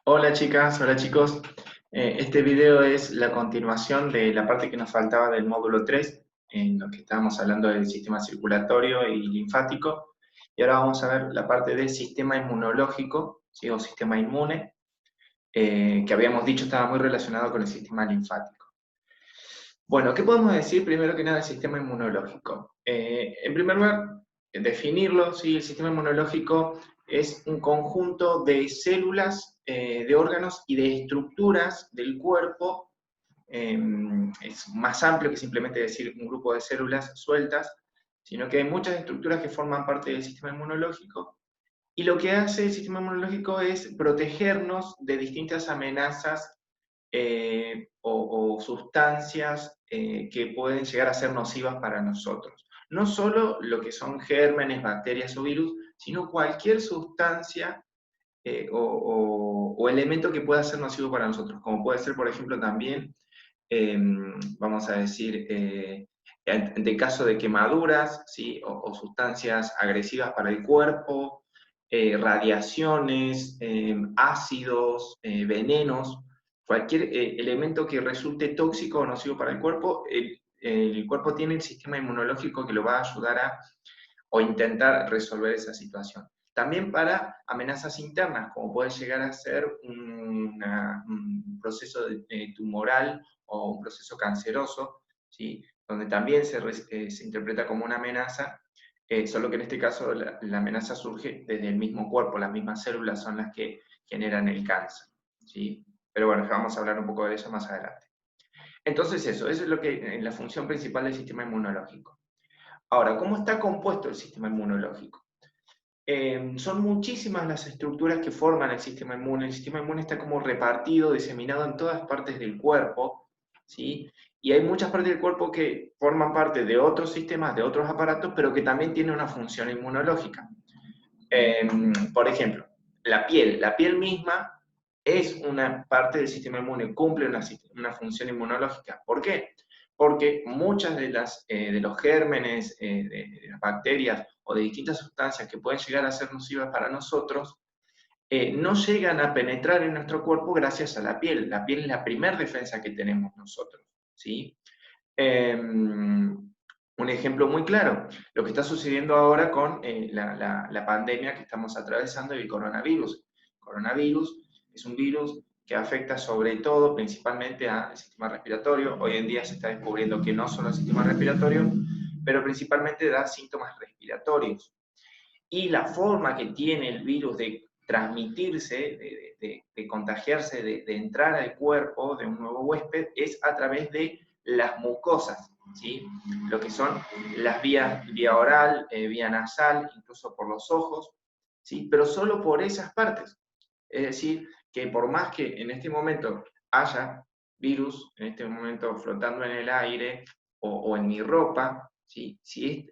Hola chicas, hola chicos. Este video es la continuación de la parte que nos faltaba del módulo 3, en lo que estábamos hablando del sistema circulatorio y linfático. Y ahora vamos a ver la parte del sistema inmunológico, ¿sí? O sistema inmune, que habíamos dicho estaba muy relacionado con el sistema linfático. Bueno, ¿qué podemos decir primero que nada del sistema inmunológico? En primer lugar, definirlo, ¿sí? El sistema inmunológico es un conjunto de células, de órganos y de estructuras del cuerpo. Es más amplio que simplemente decir un grupo de células sueltas, sino que hay muchas estructuras que forman parte del sistema inmunológico. Y lo que hace el sistema inmunológico es protegernos de distintas amenazas o sustancias que pueden llegar a ser nocivas para nosotros. No solo lo que son gérmenes, bacterias o virus, sino cualquier sustancia o elemento que pueda ser nocivo para nosotros, como puede ser, por ejemplo, también, eh, vamos a decir, de caso de quemaduras, ¿sí? O sustancias agresivas para el cuerpo, radiaciones, ácidos, venenos, cualquier elemento que resulte tóxico o nocivo para el cuerpo, el cuerpo tiene el sistema inmunológico que lo va a ayudar a o intentar resolver esa situación. También para amenazas internas, como puede llegar a ser un proceso tumoral o un proceso canceroso, ¿sí? Donde también se interpreta como una amenaza, solo que en este caso la amenaza surge desde el mismo cuerpo, las mismas células son las que generan el cáncer, ¿sí? Pero bueno, vamos a hablar un poco de eso más adelante. Entonces eso es lo que, la función principal del sistema inmunológico. Ahora, ¿cómo está compuesto el sistema inmunológico? Son muchísimas las estructuras que forman el sistema inmune. El sistema inmune está como repartido, diseminado en todas partes del cuerpo, ¿sí? Y hay muchas partes del cuerpo que forman parte de otros sistemas, de otros aparatos, pero que también tienen una función inmunológica. Por ejemplo, la piel. La piel misma es una parte del sistema inmune, cumple una función inmunológica. ¿Por qué? Porque muchas de los gérmenes, de las bacterias o de distintas sustancias que pueden llegar a ser nocivas para nosotros, no llegan a penetrar en nuestro cuerpo gracias a la piel. La piel es la primera defensa que tenemos nosotros, ¿sí? Un ejemplo muy claro, lo que está sucediendo ahora con la pandemia que estamos atravesando y el coronavirus. El coronavirus es un virus que afecta sobre todo, principalmente al sistema respiratorio. Hoy en día se está descubriendo que no solo el sistema respiratorio, pero principalmente da síntomas respiratorios. Y la forma que tiene el virus de transmitirse, de contagiarse, de entrar al cuerpo de un nuevo huésped, es a través de las mucosas, ¿sí? Lo que son las vías, vía oral, vía nasal, incluso por los ojos, ¿sí? Pero solo por esas partes. Es decir, que por más que en este momento haya virus, en este momento flotando en el aire, o en mi ropa, ¿sí?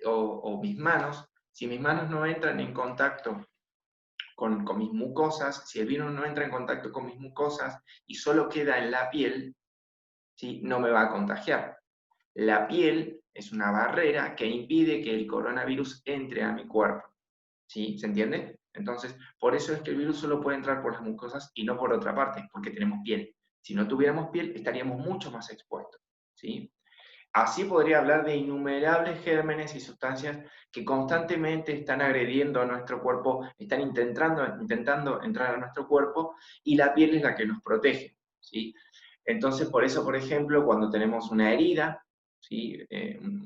O mis manos, si mis manos no entran en contacto con mis mucosas, si el virus no entra en contacto con mis mucosas y solo queda en la piel, ¿sí? No me va a contagiar. La piel es una barrera que impide que el coronavirus entre a mi cuerpo, ¿sí? ¿Se entiende? Entonces, por eso es que el virus solo puede entrar por las mucosas y no por otra parte, porque tenemos piel. Si no tuviéramos piel, estaríamos mucho más expuestos, ¿sí? Así podría hablar de innumerables gérmenes y sustancias que constantemente están agrediendo a nuestro cuerpo, están intentando entrar a nuestro cuerpo, y la piel es la que nos protege, ¿sí? Entonces, por eso, por ejemplo, cuando tenemos una herida, ¿sí?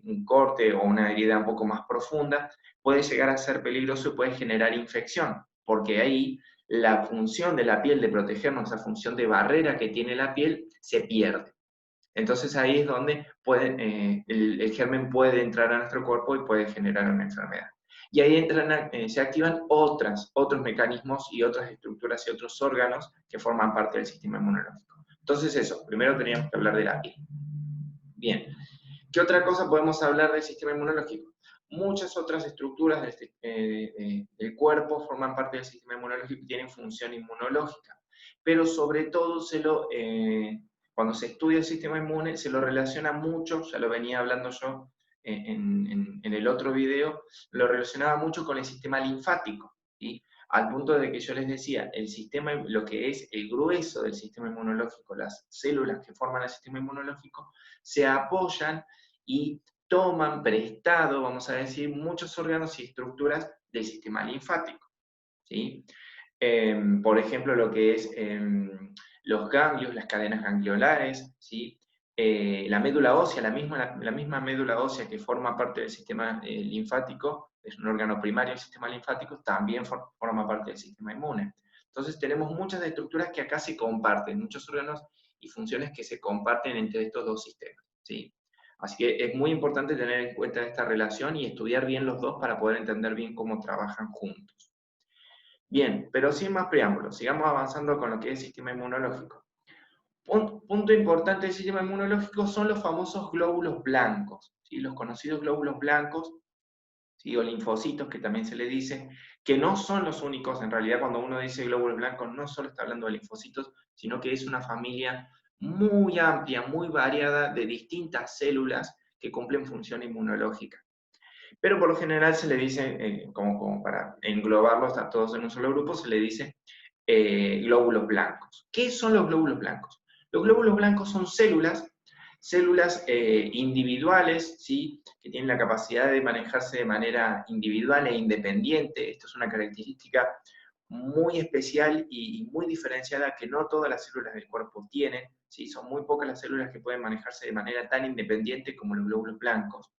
Un corte o una herida un poco más profunda, puede llegar a ser peligroso y puede generar infección, porque ahí la función de la piel de protegernos, esa función de barrera que tiene la piel, se pierde. Entonces ahí es donde el germen puede entrar a nuestro cuerpo y puede generar una enfermedad. Y ahí se activan otros mecanismos y otras estructuras y otros órganos que forman parte del sistema inmunológico. Entonces eso, primero teníamos que hablar de la piel. Bien, ¿qué otra cosa podemos hablar del sistema inmunológico? Muchas otras estructuras del cuerpo forman parte del sistema inmunológico y tienen función inmunológica, pero sobre todo cuando se estudia el sistema inmune se lo relaciona mucho, ya lo venía hablando yo en el otro video, lo relacionaba mucho con el sistema linfático, ¿sí? al punto de que yo les decía, lo que es el grueso del sistema inmunológico, las células que forman el sistema inmunológico, se apoyan y toman prestado, vamos a decir, muchos órganos y estructuras del sistema linfático, ¿sí? Por ejemplo, lo que es los ganglios, las cadenas gangliolares, ¿sí? La médula ósea, la misma médula ósea que forma parte del sistema linfático, es un órgano primario del sistema linfático, también forma parte del sistema inmune. Entonces tenemos muchas estructuras que acá se comparten, muchos órganos y funciones que se comparten entre estos dos sistemas, ¿sí? Así que es muy importante tener en cuenta esta relación y estudiar bien los dos para poder entender bien cómo trabajan juntos. Bien, pero sin más preámbulos, sigamos avanzando con lo que es el sistema inmunológico. Punto importante del sistema inmunológico son los famosos glóbulos blancos, ¿sí? Los conocidos glóbulos blancos, ¿sí? O linfocitos, que también se le dice, que no son los únicos. En realidad, cuando uno dice glóbulos blancos, no solo está hablando de linfocitos, sino que es una familia muy amplia, muy variada de distintas células que cumplen función inmunológica. Pero por lo general se le dice, como para englobarlos a todos en un solo grupo, se le dice glóbulos blancos. ¿Qué son los glóbulos blancos? Los glóbulos blancos son células individuales, ¿sí? Que tienen la capacidad de manejarse de manera individual e independiente. Esto es una característica muy especial y muy diferenciada que no todas las células del cuerpo tienen, ¿sí? Son muy pocas las células que pueden manejarse de manera tan independiente como los glóbulos blancos,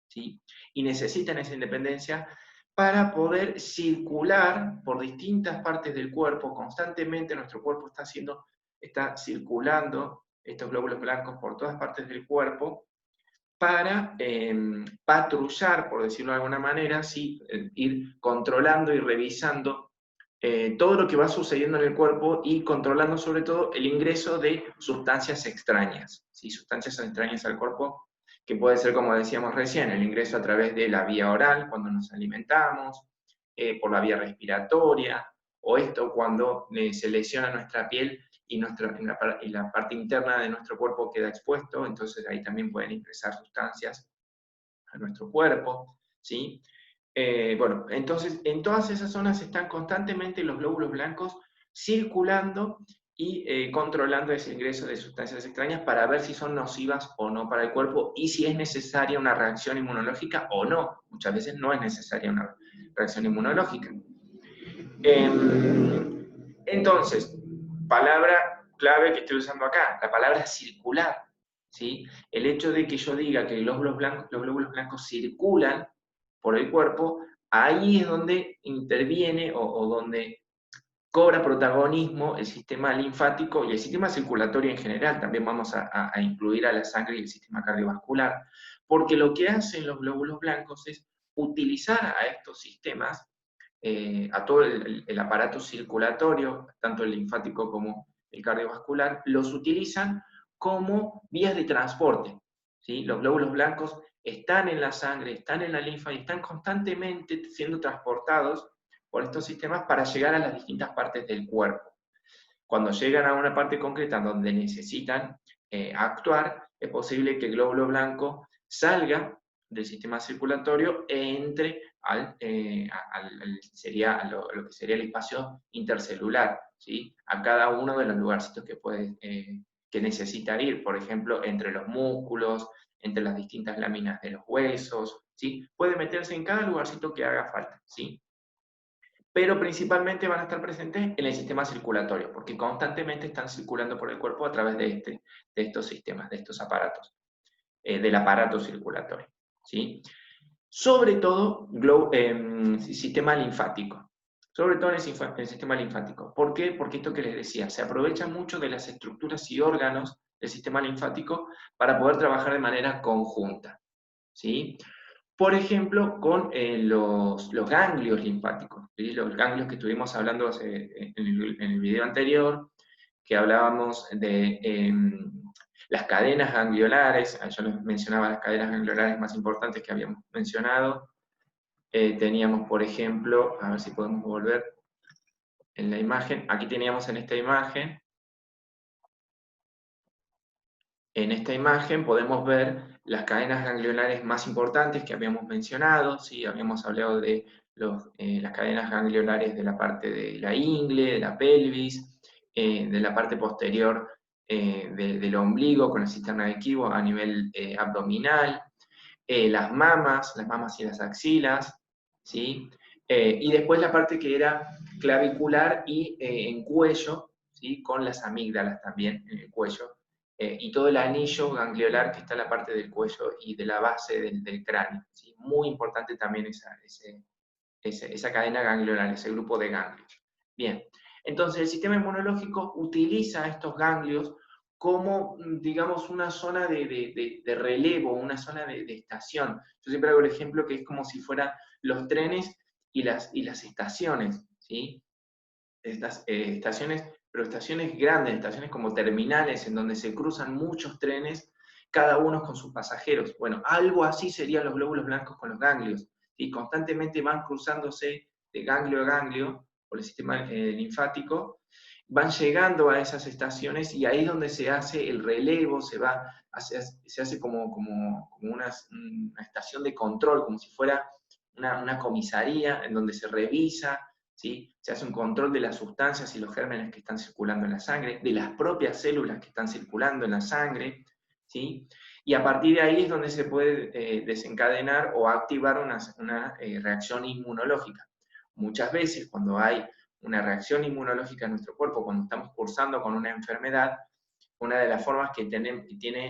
¿sí? Y necesitan esa independencia para poder circular por distintas partes del cuerpo. Constantemente nuestro cuerpo está circulando estos glóbulos blancos por todas partes del cuerpo para patrullar, por decirlo de alguna manera, ¿sí? Ir controlando y revisando todo lo que va sucediendo en el cuerpo y controlando sobre todo el ingreso de sustancias extrañas, ¿sí? Sustancias extrañas al cuerpo, que puede ser, como decíamos recién, el ingreso a través de la vía oral cuando nos alimentamos, por la vía respiratoria, o esto cuando se lesiona nuestra piel y la parte interna de nuestro cuerpo queda expuesto, entonces ahí también pueden ingresar sustancias a nuestro cuerpo, ¿sí? Bueno, entonces en todas esas zonas están constantemente los glóbulos blancos circulando y controlando ese ingreso de sustancias extrañas para ver si son nocivas o no para el cuerpo y si es necesaria una reacción inmunológica o no. Muchas veces no es necesaria una reacción inmunológica. Entonces, palabra clave que estoy usando acá, la palabra circular, ¿sí? El hecho de que yo diga que los glóbulos blancos circulan por el cuerpo, ahí es donde interviene o donde cobra protagonismo el sistema linfático y el sistema circulatorio en general. También vamos a incluir a la sangre y el sistema cardiovascular, porque lo que hacen los glóbulos blancos es utilizar a estos sistemas, a todo el aparato circulatorio, tanto el linfático como el cardiovascular, los utilizan como vías de transporte, ¿sí? Los glóbulos blancos están en la sangre, están en la linfa y están constantemente siendo transportados por estos sistemas para llegar a las distintas partes del cuerpo. Cuando llegan a una parte concreta donde necesitan actuar, es posible que el glóbulo blanco salga del sistema circulatorio e entre lo que sería el espacio intercelular, ¿sí? A cada uno de los lugarcitos que necesita ir, por ejemplo, entre los músculos, entre las distintas láminas de los huesos, ¿sí? Puede meterse en cada lugarcito que haga falta, ¿sí? Pero principalmente van a estar presentes en el sistema circulatorio, porque constantemente están circulando por el cuerpo a través de estos sistemas, de estos aparatos, del aparato circulatorio, ¿sí? Sobre todo, sistema linfático. Sobre todo en el sistema linfático. ¿Por qué? Porque esto que les decía, se aprovecha mucho de las estructuras y órganos del sistema linfático para poder trabajar de manera conjunta, ¿sí? Por ejemplo, con los ganglios linfáticos, ¿sí? Los ganglios que estuvimos hablando en el video anterior, que hablábamos de las cadenas gangliolares. Yo les mencionaba las cadenas gangliolares más importantes que habíamos mencionado. Teníamos, por ejemplo, a ver si podemos volver en la imagen, aquí teníamos en esta imagen podemos ver las cadenas gangliolares más importantes que habíamos mencionado, ¿sí? Habíamos hablado de las cadenas gangliolares de la parte de la ingle, de la pelvis, de la parte posterior del ombligo con la cisterna de Kibo a nivel abdominal, las mamas y las axilas, ¿sí? Y después la parte que era clavicular y en cuello, ¿sí? Con las amígdalas también en el cuello, y todo el anillo gangliolar que está en la parte del cuello y de la base del cráneo, ¿sí? Muy importante también esa cadena ganglionar, ese grupo de ganglios. Bien, entonces el sistema inmunológico utiliza estos ganglios como, digamos, una zona de relevo, una zona de estación. Yo siempre hago el ejemplo que es como si fueran los trenes y las estaciones, ¿sí? Estas estaciones, pero estaciones grandes, estaciones como terminales, en donde se cruzan muchos trenes, cada uno con sus pasajeros. Bueno, algo así serían los glóbulos blancos con los ganglios, y constantemente van cruzándose de ganglio a ganglio por el sistema linfático, van llegando a esas estaciones y ahí es donde se hace el relevo, se hace como una estación de control, como si fuera una comisaría en donde se revisa, ¿sí? Se hace un control de las sustancias y los gérmenes que están circulando en la sangre, de las propias células que están circulando en la sangre, ¿sí? Y a partir de ahí es donde se puede desencadenar o activar una reacción inmunológica. Muchas veces cuando hay una reacción inmunológica en nuestro cuerpo, cuando estamos cursando con una enfermedad, una de las formas que tiene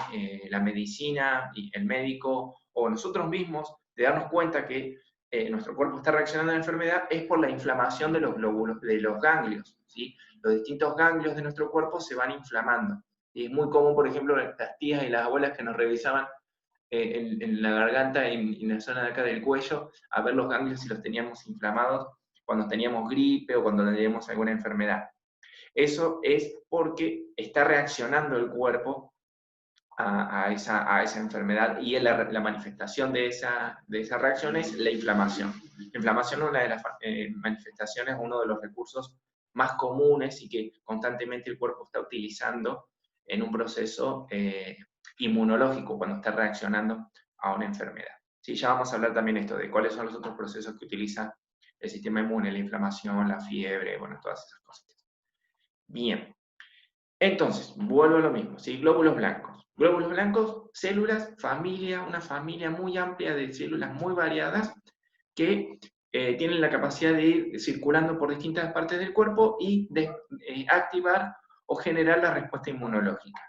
la medicina y el médico o nosotros mismos de darnos cuenta que nuestro cuerpo está reaccionando a la enfermedad es por la inflamación de los glóbulos, de los ganglios, ¿sí? Los distintos ganglios de nuestro cuerpo se van inflamando. Y es muy común, por ejemplo, las tías y las abuelas que nos revisaban en la garganta y en la zona de acá del cuello, a ver los ganglios si los teníamos inflamados cuando teníamos gripe o cuando teníamos alguna enfermedad. Eso es porque está reaccionando el cuerpo a esa enfermedad y la manifestación de esa reacción es la inflamación. La inflamación es una de las manifestaciones, uno de los recursos más comunes y que constantemente el cuerpo está utilizando en un proceso inmunológico cuando está reaccionando a una enfermedad. Sí, ya vamos a hablar también esto de cuáles son los otros procesos que utiliza el sistema inmune, la inflamación, la fiebre, bueno, todas esas cosas. Bien, entonces, vuelvo a lo mismo, ¿sí? Glóbulos blancos. Glóbulos blancos, células, una familia muy amplia de células muy variadas que tienen la capacidad de ir circulando por distintas partes del cuerpo y de activar o generar la respuesta inmunológica.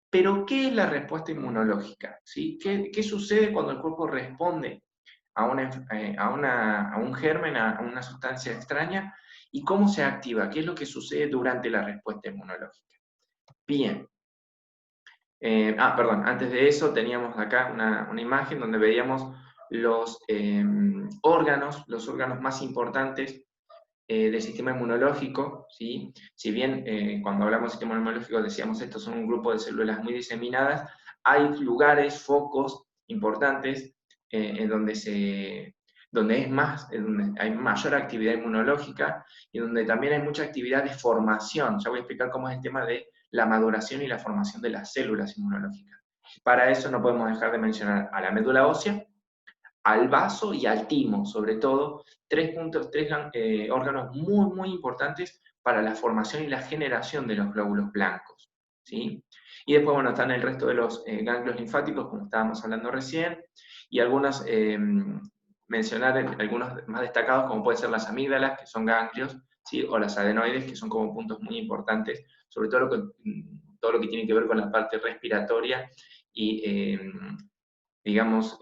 Pero, ¿qué es la respuesta inmunológica? ¿Sí? ¿Qué sucede cuando el cuerpo responde a un germen, a una sustancia extraña? ¿Y cómo se activa? ¿Qué es lo que sucede durante la respuesta inmunológica? Bien. Perdón, antes de eso teníamos acá una imagen donde veíamos los órganos más importantes del sistema inmunológico, ¿sí? Si bien cuando hablamos del sistema inmunológico decíamos estos son un grupo de células muy diseminadas, hay lugares, focos importantes en donde hay mayor actividad inmunológica y donde también hay mucha actividad de formación. Ya voy a explicar cómo es el tema de la maduración y la formación de las células inmunológicas. Para eso no podemos dejar de mencionar a la médula ósea, al vaso y al timo, sobre todo, tres órganos muy, muy importantes para la formación y la generación de los glóbulos blancos, ¿sí? Y después, bueno, están el resto de los ganglios linfáticos, como estábamos hablando recién, y mencionar algunos más destacados, como pueden ser las amígdalas, que son ganglios, ¿sí? O las adenoides, que son como puntos muy importantes, sobre todo todo lo que tiene que ver con la parte respiratoria y digamos,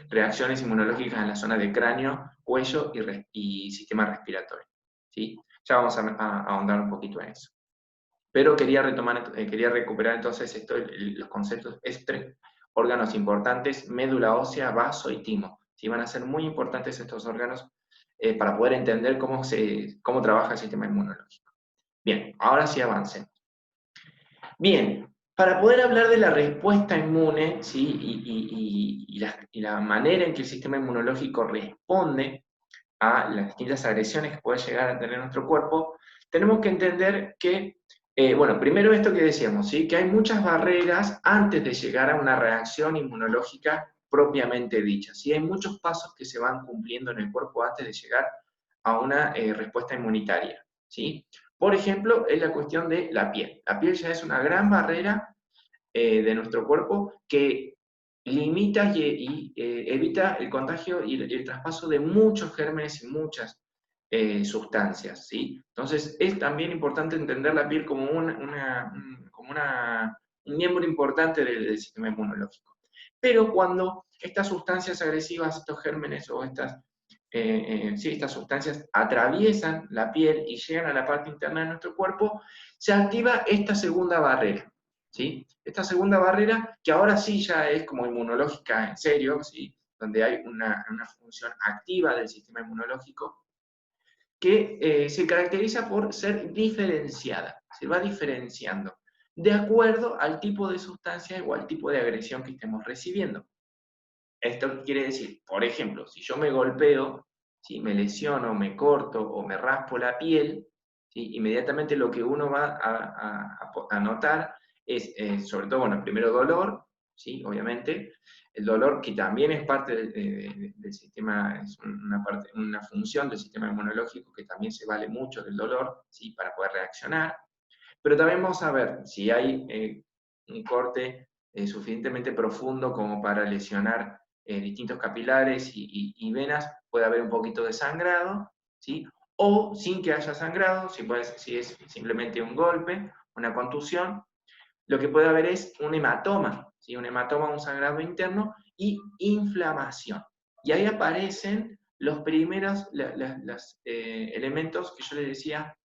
reacciones inmunológicas en la zona de cráneo, cuello y sistema respiratorio, ¿sí? Ya vamos a ahondar un poquito en eso. Pero quería recuperar entonces los conceptos, tres órganos importantes, médula ósea, vaso y timo. ¿Sí? Van a ser muy importantes estos órganos para poder entender cómo trabaja el sistema inmunológico. Bien, ahora sí avancen. Bien, para poder hablar de la respuesta inmune, ¿sí? y la manera en que el sistema inmunológico responde a las distintas agresiones que puede llegar a tener nuestro cuerpo, tenemos que entender que, bueno, primero esto que decíamos, ¿sí? Que hay muchas barreras antes de llegar a una reacción inmunológica propiamente dicha. ¿Sí? Hay muchos pasos que se van cumpliendo en el cuerpo antes de llegar a una respuesta inmunitaria. ¿Sí? Por ejemplo, es la cuestión de la piel. La piel ya es una gran barrera de nuestro cuerpo que limita y evita el contagio y el traspaso de muchos gérmenes y muchas sustancias, ¿sí? Entonces, es también importante entender la piel como un miembro importante del sistema inmunológico. Pero cuando estas sustancias agresivas, estos gérmenes o estas sustancias atraviesan la piel y llegan a la parte interna de nuestro cuerpo, se activa esta segunda barrera, ¿sí? Esta segunda barrera, que ahora sí ya es como inmunológica en serio, ¿sí? Donde hay una función activa del sistema inmunológico, que se caracteriza por ser diferenciada, se va diferenciando de acuerdo al tipo de sustancia o al tipo de agresión que estemos recibiendo. Esto quiere decir, por ejemplo, si yo me golpeo, si me lesiono, me corto o me raspo la piel, ¿sí? Inmediatamente lo que uno va a notar es, sobre todo, bueno, primero dolor, ¿sí? Obviamente, el dolor que también es parte del sistema, es una función del sistema inmunológico que también se vale mucho del dolor, ¿sí? Para poder reaccionar, pero también vamos a ver si hay un corte suficientemente profundo como para lesionar distintos capilares y venas, puede haber un poquito de sangrado, ¿sí? O sin que haya sangrado, si es simplemente un golpe, una contusión, lo que puede haber es un hematoma, ¿sí? Un hematoma, un sangrado interno y inflamación. Y ahí aparecen los primeros elementos que yo les decía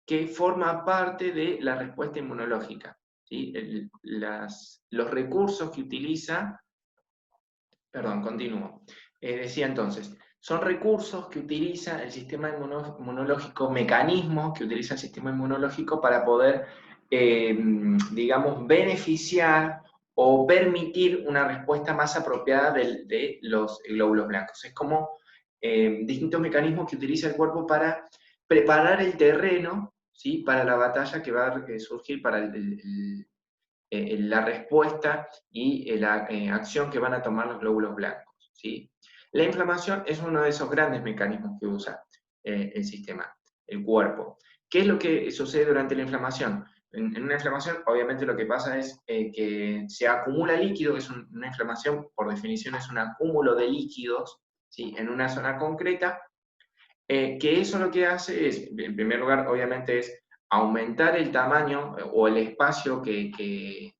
que forma parte de la respuesta inmunológica, ¿sí? Los recursos que utiliza. Perdón, continúo. Decía entonces, son recursos que utiliza el sistema inmunológico, mecanismos que utiliza el sistema inmunológico para poder, digamos, beneficiar o permitir una respuesta más apropiada de los glóbulos blancos. Es como distintos mecanismos que utiliza el cuerpo para preparar el terreno, ¿sí? Para la batalla que va a surgir para la respuesta y la acción que van a tomar los glóbulos blancos, ¿sí? La inflamación es uno de esos grandes mecanismos que usa el sistema, el cuerpo. ¿Qué es lo que sucede durante la inflamación? En una inflamación, obviamente, lo que pasa es que se acumula líquido, es una inflamación, por definición, es un acúmulo de líquidos, ¿sí? En una zona concreta, que eso lo que hace es, en primer lugar, obviamente, es aumentar el tamaño o el espacio que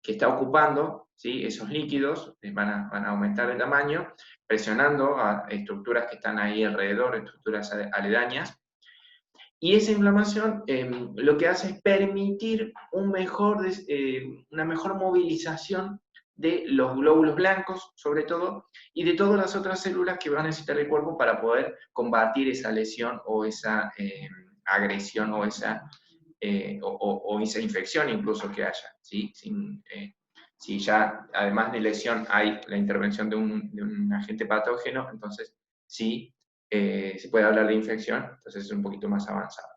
está ocupando, ¿sí? Esos líquidos van a aumentar el tamaño, presionando a estructuras que están ahí alrededor, estructuras aledañas. Y esa inflamación lo que hace es permitir una mejor movilización de los glóbulos blancos, sobre todo, y de todas las otras células que va a necesitar el cuerpo para poder combatir esa lesión o esa agresión o esa infección incluso que haya, ¿sí? Si ya además de lesión hay la intervención de un agente patógeno, entonces sí se puede hablar de infección, entonces es un poquito más avanzado.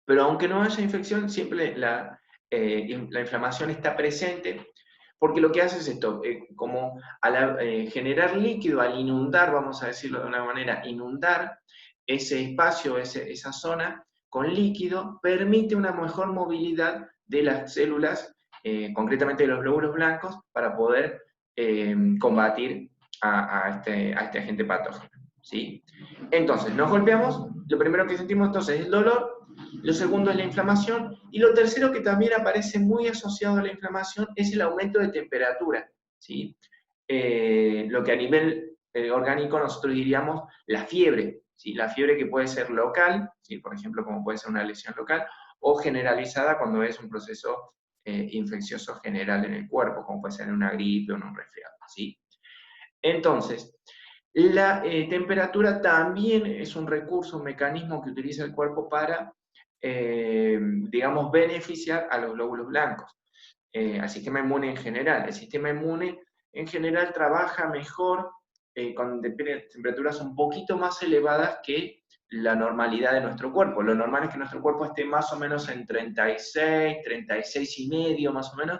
Pero aunque no haya infección, siempre la inflamación está presente, porque lo que hace es esto, como al generar líquido, al inundar, vamos a decirlo de una manera, inundar ese espacio, esa zona con líquido, permite una mejor movilidad de las células, concretamente de los glóbulos blancos, para poder combatir a este agente patógeno, ¿sí? Entonces, nos golpeamos, lo primero que sentimos entonces es el dolor, lo segundo es la inflamación, y lo tercero que también aparece muy asociado a la inflamación es el aumento de temperatura, ¿sí? Lo que a nivel orgánico nosotros diríamos la fiebre, ¿sí? La fiebre que puede ser local, ¿sí? Por ejemplo, como puede ser una lesión local, o generalizada cuando es un proceso infeccioso general en el cuerpo, como puede ser una gripe o un resfriado, ¿sí? Entonces, la temperatura también es un recurso, un mecanismo que utiliza el cuerpo para, digamos, beneficiar a los glóbulos blancos, al sistema inmune en general. El sistema inmune en general trabaja mejor con temperaturas un poquito más elevadas que la normalidad de nuestro cuerpo. Lo normal es que nuestro cuerpo esté más o menos en 36, 36 y medio más o menos,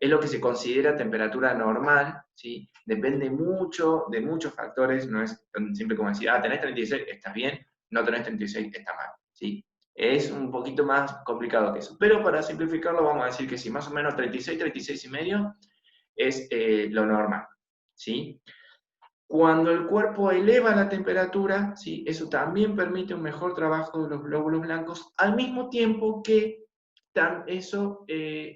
es lo que se considera temperatura normal, ¿sí? Depende mucho de muchos factores, no es tan simple como decir, tenés 36, estás bien, no tenés 36, está mal, ¿sí? Es un poquito más complicado que eso. Pero para simplificarlo vamos a decir que sí, más o menos 36, 36 y medio es lo normal, ¿sí? Cuando el cuerpo eleva la temperatura, ¿sí? Eso también permite un mejor trabajo de los glóbulos blancos, al mismo tiempo que eso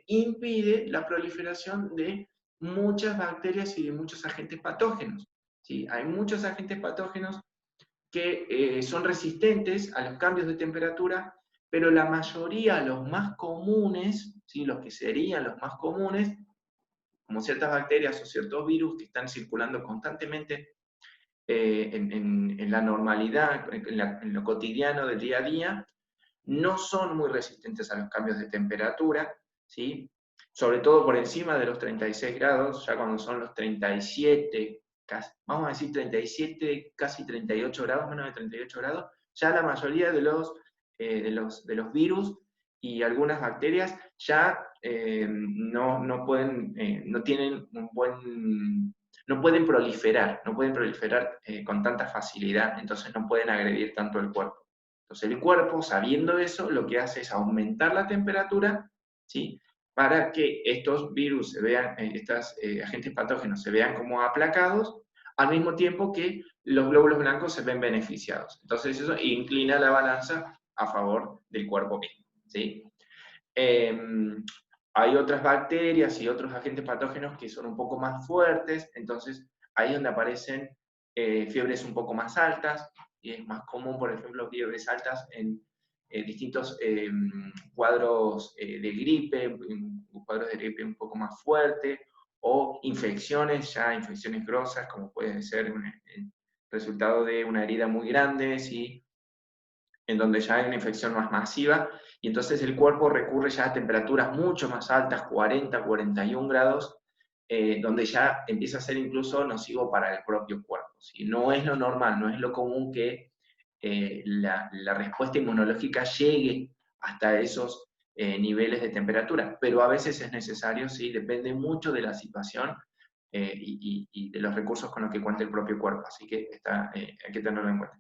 impide la proliferación de muchas bacterias y de muchos agentes patógenos, ¿sí? Hay muchos agentes patógenos que son resistentes a los cambios de temperatura, pero la mayoría, los más comunes, ¿sí? Los que serían los más comunes, como ciertas bacterias o ciertos virus que están circulando constantemente en la normalidad, en lo cotidiano del día a día, no son muy resistentes a los cambios de temperatura, ¿sí? Sobre todo por encima de los 36 grados, ya cuando son los 37, vamos a decir 37, casi 38 grados, menos de 38 grados, ya la mayoría de los virus y algunas bacterias ya no pueden, no tienen un buen, no pueden proliferar, con tanta facilidad, entonces no pueden agredir tanto el cuerpo. Entonces el cuerpo, sabiendo eso, lo que hace es aumentar la temperatura, ¿sí? Para que estos virus se vean, estos agentes patógenos se vean como aplacados, al mismo tiempo que los glóbulos blancos se ven beneficiados. Entonces eso inclina la balanza a favor del cuerpo mismo, ¿sí? Hay otras bacterias y otros agentes patógenos que son un poco más fuertes, entonces ahí es donde aparecen fiebres un poco más altas, y es más común, por ejemplo, fiebres altas en distintos cuadros de gripe, cuadros de gripe un poco más fuertes, o infecciones, ya infecciones grosas, como puede ser el resultado de una herida muy grande, ¿sí? En donde ya hay una infección más masiva, y entonces el cuerpo recurre ya a temperaturas mucho más altas, 40, 41 grados, donde ya empieza a ser incluso nocivo para el propio cuerpo, ¿sí? No es lo normal, no es lo común que la respuesta inmunológica llegue hasta esos niveles de temperatura, pero a veces es necesario, ¿sí? Depende mucho de la situación y de los recursos con los que cuenta el propio cuerpo, así que hay que tenerlo en cuenta.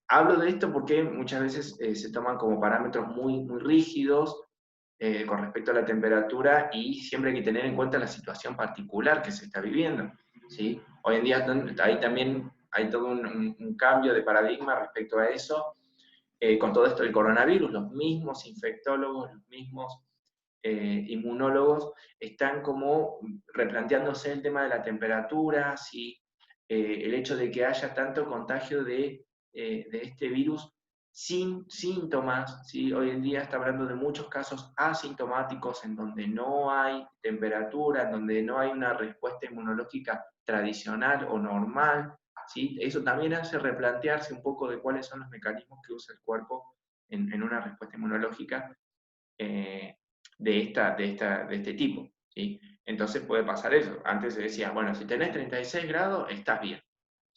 Hablo de esto porque muchas veces se toman como parámetros muy, muy rígidos con respecto a la temperatura, y siempre hay que tener en cuenta la situación particular que se está viviendo, ¿sí? Hoy en día ahí también hay todo un cambio de paradigma respecto a eso, con todo esto del coronavirus. Los mismos infectólogos, los mismos inmunólogos están como replanteándose el tema de la temperatura, ¿sí? El hecho de que haya tanto contagio de este virus sin síntomas, ¿sí? Hoy en día está hablando de muchos casos asintomáticos en donde no hay temperatura, en donde no hay una respuesta inmunológica tradicional o normal, ¿sí? Eso también hace replantearse un poco de cuáles son los mecanismos que usa el cuerpo en una respuesta inmunológica de este tipo, ¿sí? Entonces puede pasar eso. Antes se decía, bueno, si tenés 36 grados, estás bien.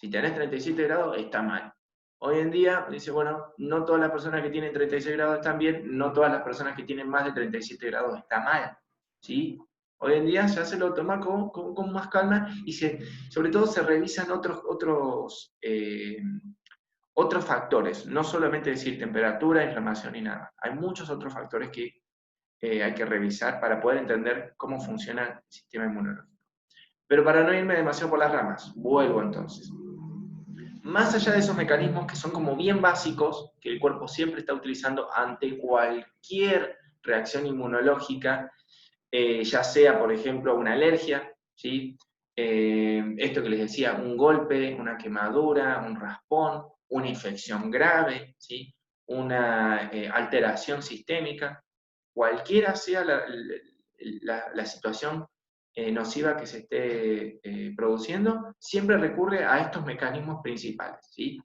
Si tenés 37 grados, está mal. Hoy en día dice, bueno, no todas las personas que tienen 36 grados están bien, no todas las personas que tienen más de 37 grados están mal, ¿sí? Hoy en día ya se lo toma con más calma, y sobre todo se revisan otros factores, no solamente decir temperatura, inflamación y nada. Hay muchos otros factores que hay que revisar para poder entender cómo funciona el sistema inmunológico. Pero para no irme demasiado por las ramas, vuelvo entonces. Más allá de esos mecanismos que son como bien básicos, que el cuerpo siempre está utilizando ante cualquier reacción inmunológica, ya sea, por ejemplo, una alergia, ¿sí? Esto que les decía, un golpe, una quemadura, un raspón, una infección grave, ¿sí? Una alteración sistémica, cualquiera sea la situación nociva que se esté produciendo, siempre recurre a estos mecanismos principales, ¿sí?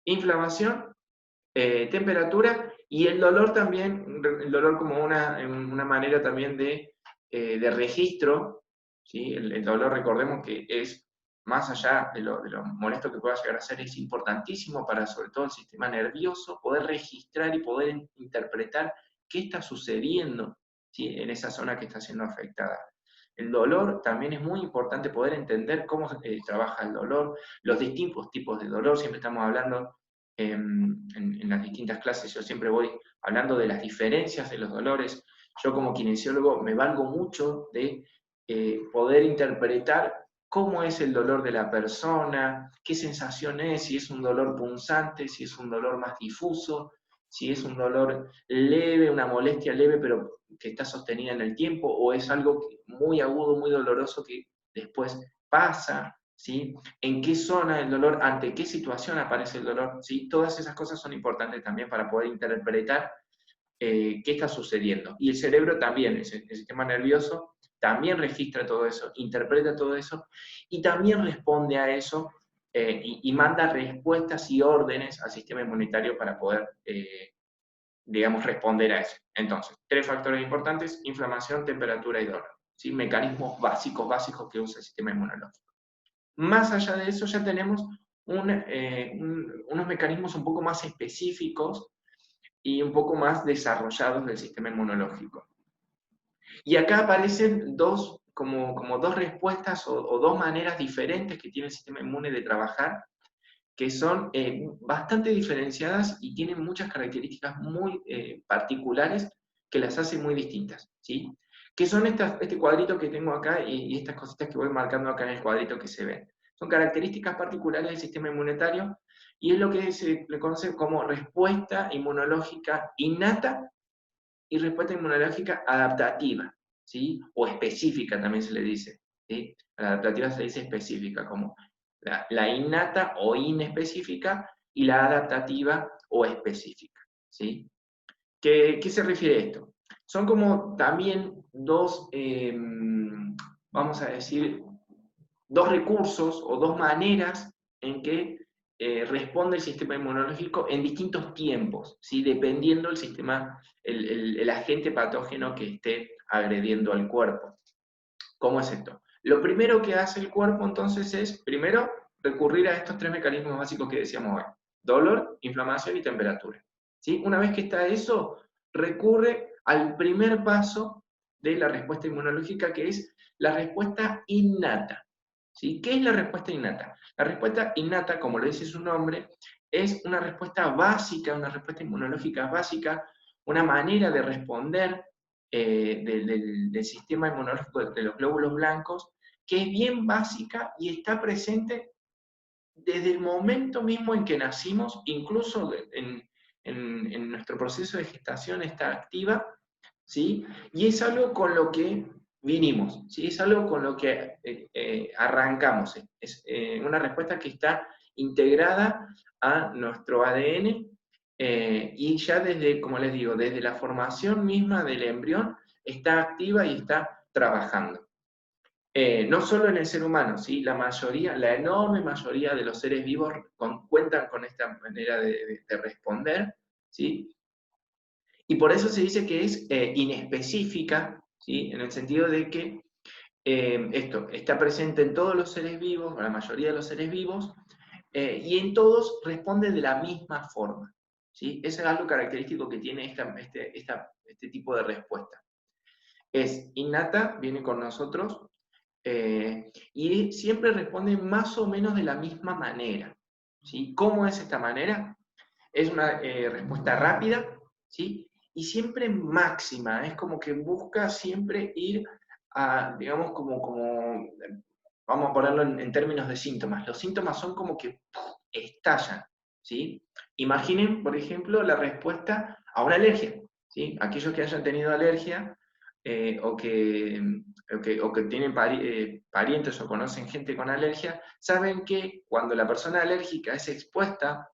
Inflamación, temperatura y el dolor también, el dolor como una manera también de registro, ¿sí? El dolor, recordemos que es, más allá de lo molesto que pueda llegar a ser, es importantísimo para sobre todo el sistema nervioso poder registrar y poder interpretar qué está sucediendo, ¿sí? En esa zona que está siendo afectada. El dolor también es muy importante poder entender cómo trabaja el dolor, los distintos tipos de dolor, siempre estamos hablando en las distintas clases, yo siempre voy hablando de las diferencias de los dolores. Yo como kinesiólogo me valgo mucho de poder interpretar cómo es el dolor de la persona, qué sensación es, si es un dolor punzante, si es un dolor más difuso, si es un dolor leve, una molestia leve, pero que está sostenida en el tiempo, o es algo muy agudo, muy doloroso que después pasa, ¿sí? ¿En qué zona el dolor, ante qué situación aparece el dolor? ¿Sí? Todas esas cosas son importantes también para poder interpretar qué está sucediendo. Y el cerebro también, el sistema nervioso, también registra todo eso, interpreta todo eso y también responde a eso y manda respuestas y órdenes al sistema inmunitario para poder, digamos, responder a eso. Entonces, 3 factores importantes: inflamación, temperatura y dolor. ¿Sí? Mecanismos básicos que usa el sistema inmunológico. Más allá de eso, ya tenemos unos mecanismos un poco más específicos y un poco más desarrollados del sistema inmunológico. Y acá aparecen como dos respuestas o dos maneras diferentes que tiene el sistema inmune de trabajar, que son bastante diferenciadas y tienen muchas características muy particulares que las hacen muy distintas, ¿sí? Que son este cuadrito que tengo acá y estas cositas que voy marcando acá en el cuadrito que se ven. Son características particulares del sistema inmunitario y es lo que se le conoce como respuesta inmunológica innata y respuesta inmunológica adaptativa, ¿sí? O específica también se le dice, ¿sí? A la adaptativa se le dice específica, como la innata o inespecífica y la adaptativa o específica, ¿sí? ¿Qué se refiere a esto? Son como también dos, vamos a decir, dos recursos o dos maneras en que responde el sistema inmunológico en distintos tiempos, ¿sí? Dependiendo del sistema, el agente patógeno que esté agrediendo al cuerpo. ¿Cómo es esto? Lo primero que hace el cuerpo entonces es, primero, recurrir a estos 3 mecanismos básicos que decíamos hoy: dolor, inflamación y temperatura. ¿Sí? Una vez que está eso, recurre al primer paso de la respuesta inmunológica, que es la respuesta innata. ¿Sí? ¿Qué es la respuesta innata? La respuesta innata, como lo dice su nombre, es una respuesta básica, una respuesta inmunológica básica, una manera de responder del sistema inmunológico de los glóbulos blancos, que es bien básica y está presente desde el momento mismo en que nacimos, incluso en nuestro proceso de gestación está activa, ¿sí? Y es algo con lo que vinimos, ¿sí? Es algo con lo que arrancamos. Es una respuesta que está integrada a nuestro ADN y ya desde, como les digo, desde la formación misma del embrión está activa y está trabajando. No solo en el ser humano, ¿sí? La mayoría, la enorme mayoría de los seres vivos cuentan con esta manera de responder, ¿sí? Y por eso se dice que es inespecífica, ¿sí? En el sentido de que esto está presente en todos los seres vivos, o la mayoría de los seres vivos, y en todos responde de la misma forma, ¿sí? Eso es algo característico que tiene este tipo de respuesta. Es innata, viene con nosotros, y siempre responde más o menos de la misma manera, ¿sí? ¿Cómo es esta manera? Es una respuesta rápida, ¿sí? Y siempre máxima, es como que busca siempre ir a, digamos, vamos a ponerlo en términos de síntomas. Los síntomas son como que estallan, ¿sí? Imaginen, por ejemplo, la respuesta a una alergia, ¿sí? Aquellos que hayan tenido alergia o que tienen parientes o conocen gente con alergia, saben que cuando la persona alérgica es expuesta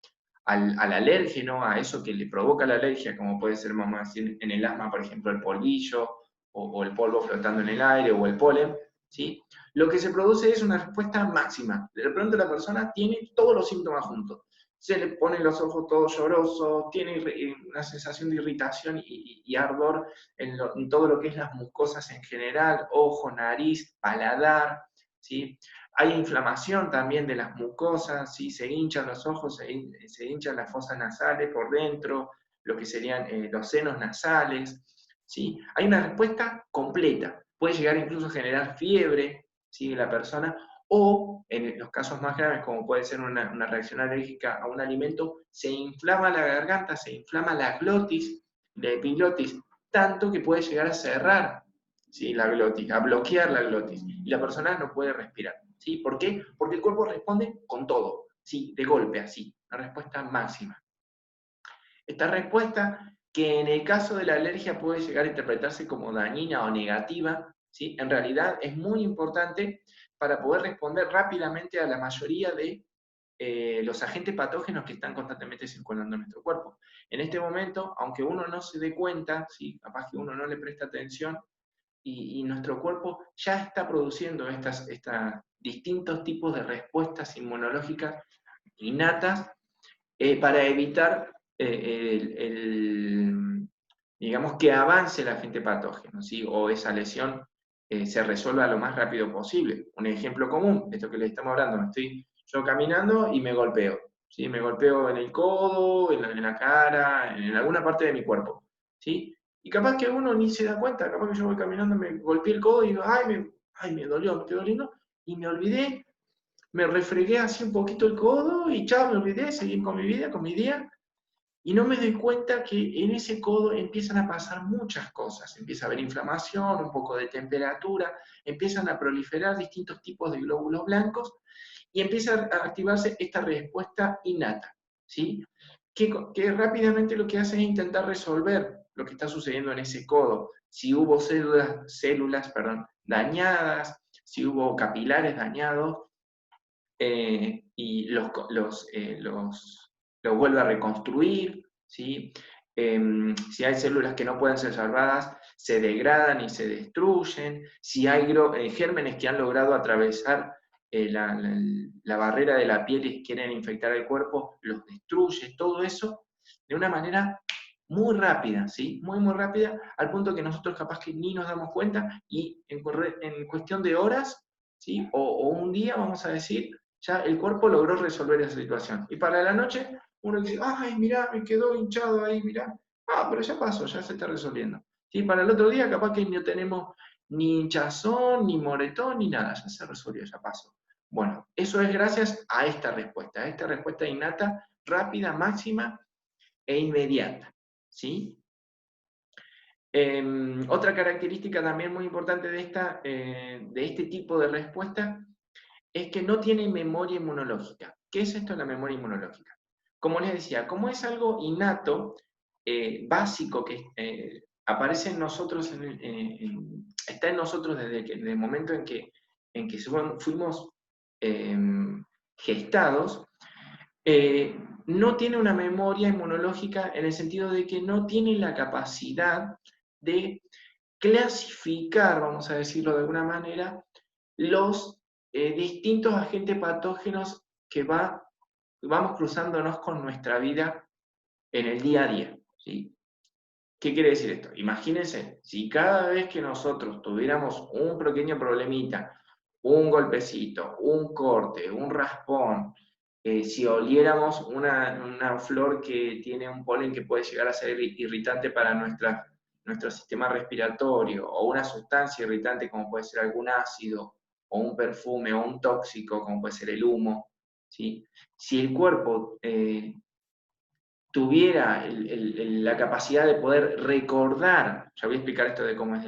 al alérgeno, a eso que le provoca la alergia, como puede ser, vamos a decir, en el asma, por ejemplo, el polvillo, o el polvo flotando en el aire, o el polen, ¿sí? Lo que se produce es una respuesta máxima. De pronto la persona tiene todos los síntomas juntos. Se le ponen los ojos todos llorosos, tiene una sensación de irritación y ardor en todo lo que es las mucosas en general, ojo, nariz, paladar, ¿sí? Hay inflamación también de las mucosas, ¿sí? Se hinchan los ojos, se hinchan las fosas nasales por dentro, lo que serían los senos nasales, ¿sí? Hay una respuesta completa. puede llegar incluso a generar fiebre, ¿sí?, en la persona, o en los casos más graves, como puede ser una reacción alérgica a un alimento, se inflama la garganta, se inflama la glotis, la epiglotis, tanto que puede llegar a cerrar, ¿sí?, la glotis, a bloquear la glotis, y la persona no puede respirar. ¿Sí? ¿Por qué? Porque el cuerpo responde con todo, ¿sí?, de golpe, así, una respuesta máxima. Esta respuesta, que en el caso de la alergia puede llegar a interpretarse como dañina o negativa, ¿sí?, en realidad es muy importante para poder responder rápidamente a la mayoría de los agentes patógenos que están constantemente circulando en nuestro cuerpo. En este momento, aunque uno no se dé cuenta, ¿sí?, capaz que uno no le presta atención, y nuestro cuerpo ya está produciendo estos distintos tipos de respuestas inmunológicas innatas para evitar digamos, que avance el agente patógeno, ¿sí?, o esa lesión se resuelva lo más rápido posible. Un ejemplo común, esto que le estamos hablando, estoy yo caminando y me golpeo, ¿sí?, me golpeo en el codo, en la cara, en alguna parte de mi cuerpo, ¿sí? Y capaz que uno ni se da cuenta, capaz que yo voy caminando, me golpeé el codo y digo, ay, me dolió, me estoy doliendo, y me olvidé, me refregué así un poquito el codo y chao, me olvidé, seguí con mi vida, con mi día, y no me doy cuenta que en ese codo empiezan a pasar muchas cosas. Empieza a haber inflamación, un poco de temperatura, empiezan a proliferar distintos tipos de glóbulos blancos y empieza a activarse esta respuesta innata, ¿sí?, que rápidamente lo que hace es intentar resolver lo que está sucediendo en ese codo. Si hubo células dañadas, si hubo capilares dañados, y los vuelve a reconstruir, ¿sí? Si hay células que no pueden ser salvadas, se degradan y se destruyen. Si hay gérmenes que han logrado atravesar la barrera de la piel y quieren infectar el cuerpo, los destruye. Todo eso de una manera muy rápida, ¿sí? Muy, muy rápida, al punto que nosotros capaz que ni nos damos cuenta y en cuestión de horas, ¿sí?, o un día, vamos a decir, ya el cuerpo logró resolver esa situación. Y para la noche, uno dice, ay, mirá, me quedó hinchado ahí, mirá. Pero ya pasó, ya se está resolviendo. ¿Sí? Para el otro día, capaz que no tenemos ni hinchazón, ni moretón, ni nada, ya se resolvió, ya pasó. Bueno, eso es gracias a esta respuesta innata, rápida, máxima e inmediata. ¿Sí? Otra característica también muy importante de este tipo de respuesta es que no tiene memoria inmunológica. ¿Qué es esto de la memoria inmunológica? Como les decía, como es algo innato, básico, que aparece en nosotros, está en nosotros desde el momento en que fuimos gestados, no tiene una memoria inmunológica en el sentido de que no tiene la capacidad de clasificar, vamos a decirlo de alguna manera, los distintos agentes patógenos que vamos cruzándonos con nuestra vida en el día a día, ¿sí? ¿Qué quiere decir esto? Imagínense, si cada vez que nosotros tuviéramos un pequeño problemita, un golpecito, un corte, un raspón, si oliéramos una flor que tiene un polen que puede llegar a ser irritante para nuestro sistema respiratorio, o una sustancia irritante como puede ser algún ácido, o un perfume, o un tóxico como puede ser el humo, ¿sí? Si el cuerpo tuviera la capacidad de poder recordar, ya voy a explicar esto de cómo es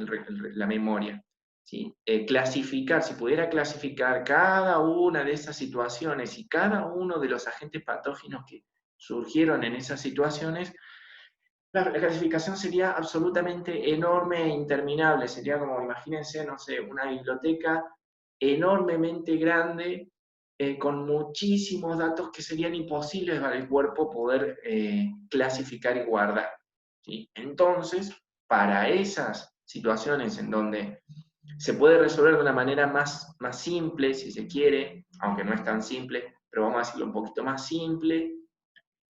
la memoria, ¿sí? Clasificar, si pudiera clasificar cada una de esas situaciones y cada uno de los agentes patógenos que surgieron en esas situaciones, la clasificación sería absolutamente enorme e interminable. Sería como, imagínense, no sé, una biblioteca enormemente grande, con muchísimos datos que serían imposibles para el cuerpo poder clasificar y guardar, ¿sí? Entonces, para esas situaciones en donde se puede resolver de una manera más simple, si se quiere, aunque no es tan simple, pero vamos a decirlo un poquito más simple,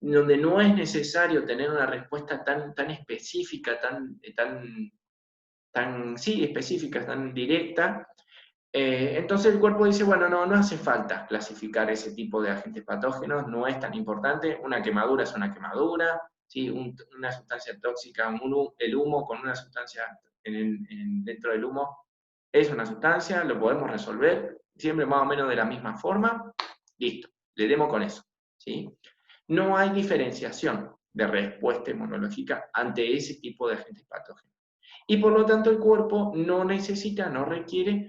donde no es necesario tener una respuesta tan específica, sí, específica, tan directa. Entonces el cuerpo dice, bueno, no hace falta clasificar ese tipo de agentes patógenos, no es tan importante, una quemadura es una quemadura, ¿sí? Una sustancia tóxica, el humo con una sustancia dentro del humo es una sustancia, lo podemos resolver, siempre más o menos de la misma forma, listo, le demos con eso, ¿sí? No hay diferenciación de respuesta inmunológica ante ese tipo de agentes patógenos. Y por lo tanto el cuerpo no necesita, no requiere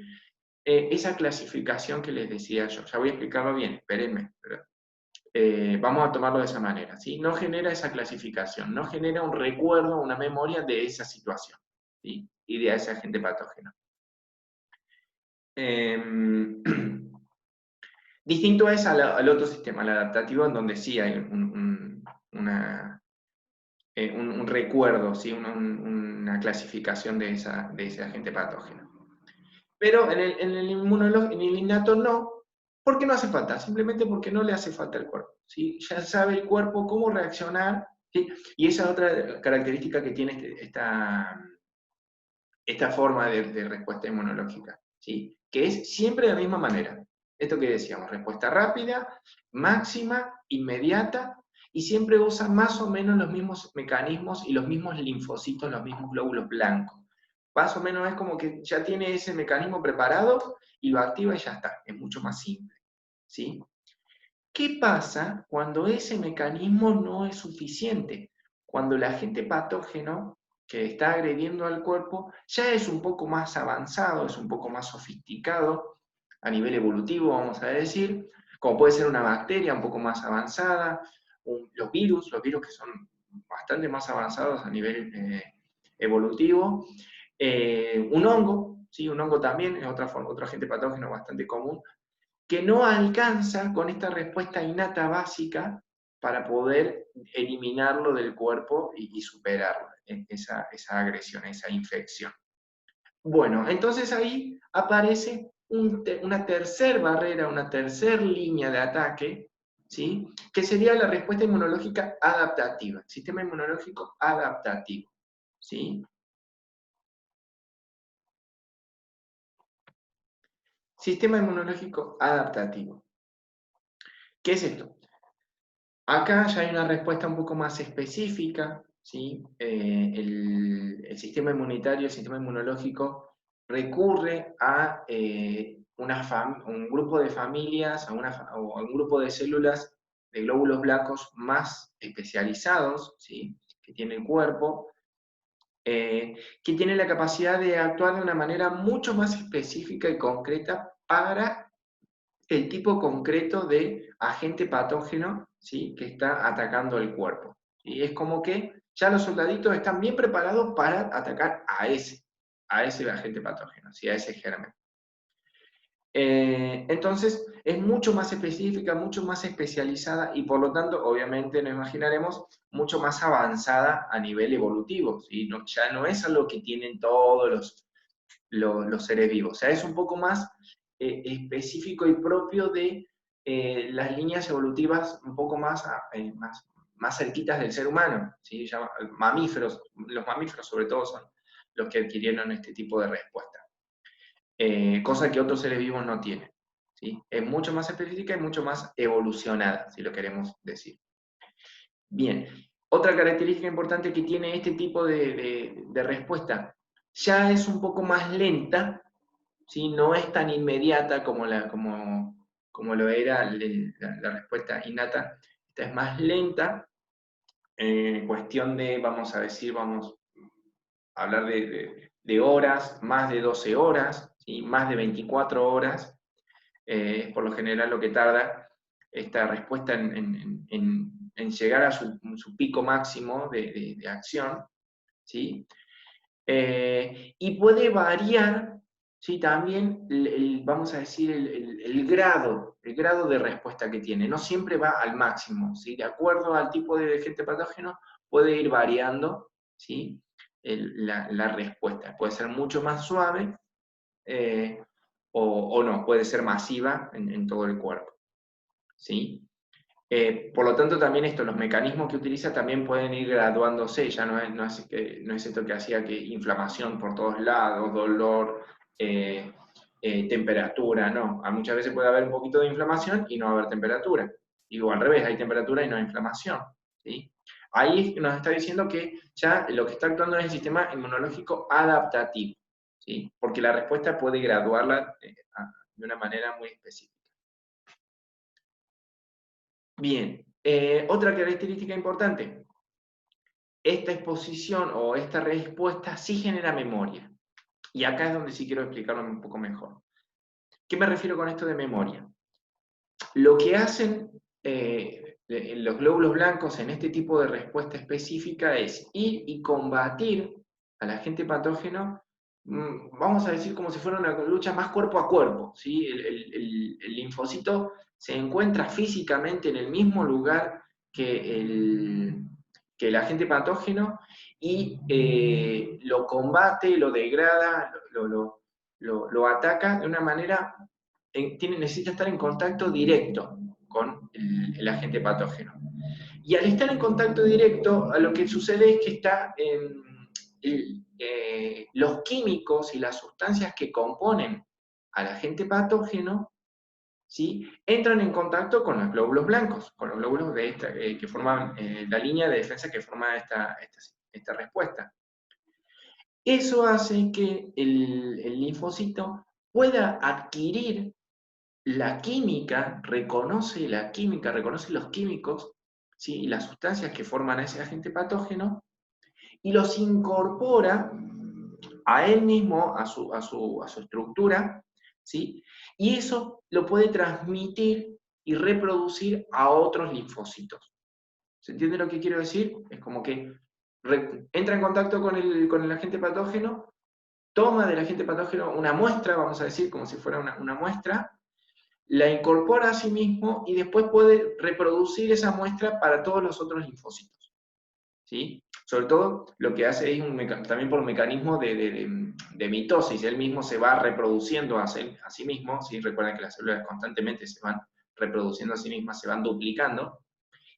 esa clasificación que les decía yo. Ya voy a explicarlo bien, espérenme. Vamos a tomarlo de esa manera, ¿sí? No genera esa clasificación, no genera un recuerdo, una memoria de esa situación, ¿sí? Y de ese agente patógeno. Distinto es al otro sistema, al adaptativo, en donde sí hay un recuerdo, ¿sí? Una clasificación de ese agente patógeno. Pero en el innato no, porque no hace falta, simplemente porque no le hace falta al cuerpo, ¿sí? Ya sabe el cuerpo cómo reaccionar, ¿sí? Y esa es otra característica que tiene esta forma de respuesta inmunológica, ¿sí? Que es siempre de la misma manera. Esto que decíamos, respuesta rápida, máxima, inmediata, y siempre usa más o menos los mismos mecanismos y los mismos linfocitos, los mismos glóbulos blancos. Más o menos es como que ya tiene ese mecanismo preparado y lo activa y ya está. Es mucho más simple, ¿sí? ¿Qué pasa cuando ese mecanismo no es suficiente? Cuando el agente patógeno que está agrediendo al cuerpo ya es un poco más avanzado, es un poco más sofisticado a nivel evolutivo, vamos a decir, como puede ser una bacteria un poco más avanzada, los virus que son bastante más avanzados a nivel evolutivo, un hongo, ¿sí? Un hongo también es otro agente patógeno bastante común, que no alcanza con esta respuesta innata básica para poder eliminarlo del cuerpo y superar esa agresión, esa infección. Bueno, entonces ahí aparece una tercera barrera, una tercera línea de ataque, ¿sí? Que sería la respuesta inmunológica adaptativa, sistema inmunológico adaptativo, ¿sí? Sistema inmunológico adaptativo. ¿Qué es esto? Acá ya hay una respuesta un poco más específica, ¿sí? El sistema inmunitario, el sistema inmunológico recurre a un grupo de familias, o a un grupo de células de glóbulos blancos más especializados, ¿sí? Que tiene el cuerpo, que tiene la capacidad de actuar de una manera mucho más específica y concreta para el tipo concreto de agente patógeno, ¿sí? Que está atacando el cuerpo. Y es como que ya los soldaditos están bien preparados para atacar a ese agente patógeno, ¿sí? A ese germen. Entonces, es mucho más específica, mucho más especializada y por lo tanto, obviamente, nos imaginaremos, mucho más avanzada a nivel evolutivo, ¿sí? Ya no es algo que tienen todos los seres vivos. O sea, es un poco más específico y propio de las líneas evolutivas un poco más cerquitas del ser humano. ¿Sí? Mamíferos, los mamíferos sobre todo son los que adquirieron este tipo de respuesta. Cosa que otros seres vivos no tienen. ¿Sí? Es mucho más específica y mucho más evolucionada, si lo queremos decir. Bien, otra característica importante que tiene este tipo de respuesta, ya es un poco más lenta, ¿sí? No es tan inmediata como lo era la respuesta innata, esta es más lenta, en cuestión de, vamos a hablar de horas, más de 12 horas, ¿sí? Más de 24 horas, por lo general lo que tarda esta respuesta en llegar a su pico máximo de acción, ¿sí? Y puede variar, ¿sí? También, vamos a decir, el grado de respuesta que tiene. No siempre va al máximo, ¿sí? De acuerdo al tipo de agente patógeno, puede ir variando, ¿sí? La respuesta. Puede ser mucho más suave, o no, puede ser masiva en todo el cuerpo, ¿sí? Por lo tanto, también los mecanismos que utiliza también pueden ir graduándose, ya no es esto que hacía que inflamación por todos lados, dolor, temperatura, no. Muchas veces puede haber un poquito de inflamación y no haber temperatura. Digo, al revés, hay temperatura y no hay inflamación, ¿sí? Ahí nos está diciendo que ya lo que está actuando es el sistema inmunológico adaptativo, ¿sí? Porque la respuesta puede graduarla de una manera muy específica. Bien, otra característica importante, esta exposición o esta respuesta sí genera memoria. Y acá es donde sí quiero explicarlo un poco mejor. ¿Qué me refiero con esto de memoria? Lo que hacen los glóbulos blancos en este tipo de respuesta específica es ir y combatir al agente patógeno, vamos a decir como si fuera una lucha más cuerpo a cuerpo, ¿sí? El linfocito se encuentra físicamente en el mismo lugar que el agente patógeno y lo combate, lo degrada, lo ataca de una manera, necesita estar en contacto directo con el agente patógeno. Y al estar en contacto directo, lo que sucede es que los químicos y las sustancias que componen al agente patógeno, ¿sí?, entran en contacto con los glóbulos blancos, con los glóbulos que forman la línea de defensa que forma esta respuesta. Eso hace que el linfocito pueda adquirir la química, reconoce los químicos, ¿sí?, y las sustancias que forman a ese agente patógeno, y los incorpora a él mismo, a su estructura, ¿sí? Y eso lo puede transmitir y reproducir a otros linfocitos. ¿Se entiende lo que quiero decir? Es como que entra en contacto con el agente patógeno, toma del agente patógeno una muestra, vamos a decir, como si fuera una muestra, la incorpora a sí mismo y después puede reproducir esa muestra para todos los otros linfocitos, ¿sí? Sobre todo lo que hace es también por un mecanismo de mitosis, él mismo se va reproduciendo a sí mismo, ¿sí? Recuerden que las células constantemente se van reproduciendo a sí mismas, se van duplicando,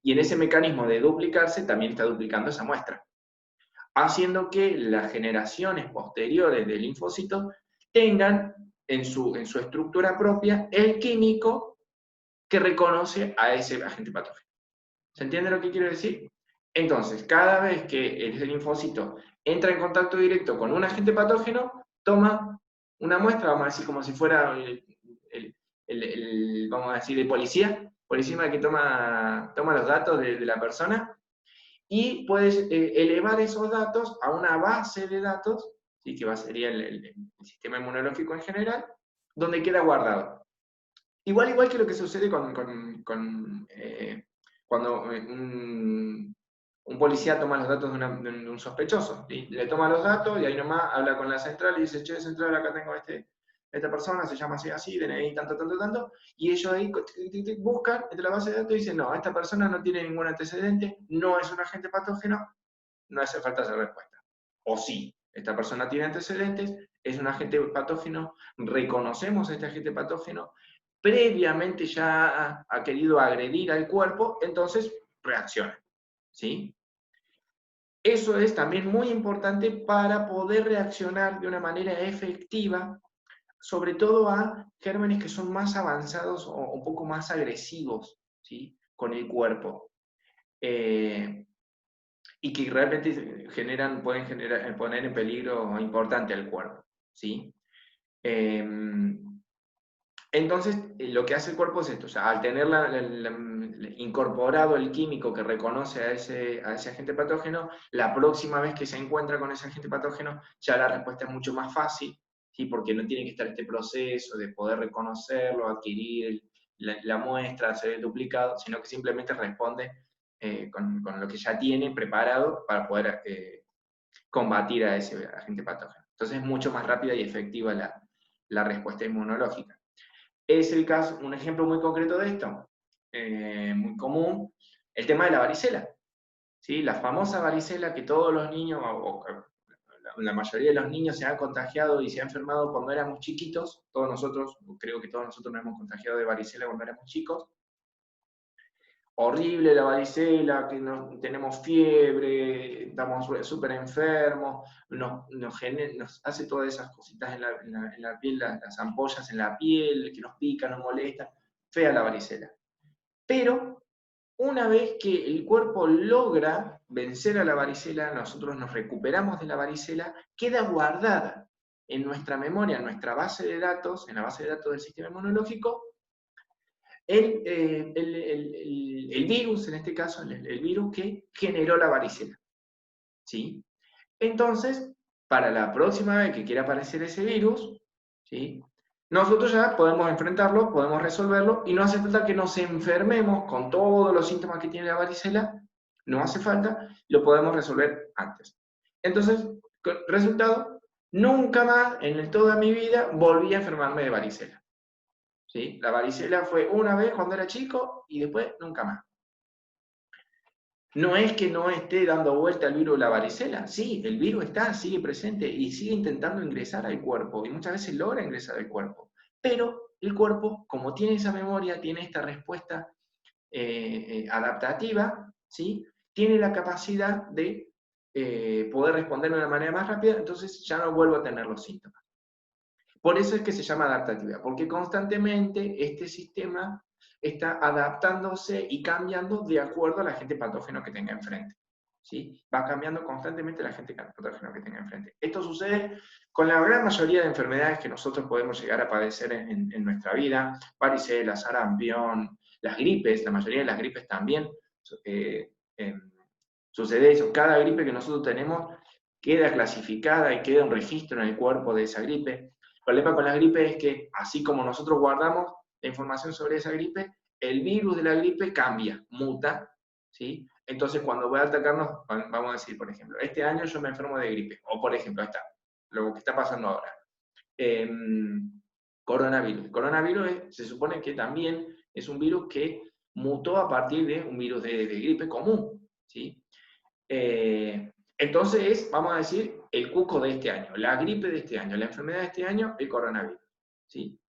y en ese mecanismo de duplicarse también está duplicando esa muestra, haciendo que las generaciones posteriores de linfocitos tengan en su estructura propia el químico que reconoce a ese agente patógeno. ¿Se entiende lo que quiero decir? Entonces, cada vez que el linfocito entra en contacto directo con un agente patógeno, toma una muestra, vamos a decir como si fuera vamos a decir, el policía que toma los datos de la persona, y puedes elevar esos datos a una base de datos, ¿sí?, que sería el sistema inmunológico en general, donde queda guardado. Igual que lo que sucede cuando un policía toma los datos de un sospechoso. ¿Sí? Le toma los datos y ahí nomás habla con la central y dice, che, central, acá tengo esta persona, se llama así, así, DNI, tanto, tanto, tanto, y ellos ahí buscan entre la base de datos y dicen, no, esta persona no tiene ningún antecedente, no es un agente patógeno, no hace falta hacer respuesta. O sí, esta persona tiene antecedentes, es un agente patógeno, reconocemos a este agente patógeno, previamente ya ha querido agredir al cuerpo, entonces reacciona, ¿sí? Eso es también muy importante para poder reaccionar de una manera efectiva, sobre todo a gérmenes que son más avanzados o un poco más agresivos, ¿sí?, con el cuerpo. Y que realmente pueden poner en peligro importante al cuerpo, ¿sí? Entonces, lo que hace el cuerpo es esto, o sea, al tener incorporado el químico que reconoce a ese agente patógeno, la próxima vez que se encuentra con ese agente patógeno, ya la respuesta es mucho más fácil, ¿sí?, porque no tiene que estar este proceso de poder reconocerlo, adquirir la muestra, hacer el duplicado, sino que simplemente responde con lo que ya tiene preparado para poder combatir a ese agente patógeno. Entonces es mucho más rápida y efectiva la respuesta inmunológica. Es el caso, un ejemplo muy concreto de esto, muy común, el tema de la varicela. ¿Sí? La famosa varicela que todos los niños, o la mayoría de los niños se han contagiado y se han enfermado cuando éramos chiquitos, todos nosotros, creo que todos nosotros nos hemos contagiado de varicela cuando éramos chicos. Horrible la varicela, que tenemos fiebre, estamos súper enfermos, nos hace todas esas cositas en la piel, las ampollas en la piel, que nos pican, nos molestan, fea la varicela. Pero una vez que el cuerpo logra vencer a la varicela, nosotros nos recuperamos de la varicela, queda guardada en nuestra memoria, en nuestra base de datos, en la base de datos del sistema inmunológico, el virus, en este caso, el virus que generó la varicela. ¿Sí? Entonces, para la próxima vez que quiera aparecer ese virus, ¿sí? Nosotros ya podemos enfrentarlo, podemos resolverlo, y no hace falta que nos enfermemos con todos los síntomas que tiene la varicela, no hace falta, lo podemos resolver antes. Entonces, resultado, nunca más en toda mi vida volví a enfermarme de varicela. ¿Sí? La varicela fue una vez cuando era chico y después nunca más. No es que no esté dando vuelta el virus de la varicela, sí, el virus está, sigue presente y sigue intentando ingresar al cuerpo y muchas veces logra ingresar al cuerpo. Pero el cuerpo, como tiene esa memoria, tiene esta respuesta adaptativa, ¿sí? Tiene la capacidad de poder responder de una manera más rápida, entonces ya no vuelvo a tener los síntomas. Por eso es que se llama adaptativa, porque constantemente este sistema está adaptándose y cambiando de acuerdo al agente patógeno que tenga enfrente. ¿Sí? Va cambiando constantemente el agente patógeno que tenga enfrente. Esto sucede con la gran mayoría de enfermedades que nosotros podemos llegar a padecer en nuestra vida: varicela, sarampión, las gripes, la mayoría de las gripes también sucede eso. Cada gripe que nosotros tenemos queda clasificada y queda un registro en el cuerpo de esa gripe. El problema con la gripe es que, así como nosotros guardamos la información sobre esa gripe, el virus de la gripe cambia, muta, ¿sí? Entonces, cuando va a atacarnos, vamos a decir, por ejemplo, este año yo me enfermo de gripe, o por ejemplo, lo que está pasando ahora. Coronavirus. El coronavirus se supone que también es un virus que mutó a partir de un virus de gripe común, ¿sí? Entonces vamos a decir, el cuco de este año, la gripe de este año, la enfermedad de este año, el coronavirus. ¿Sí?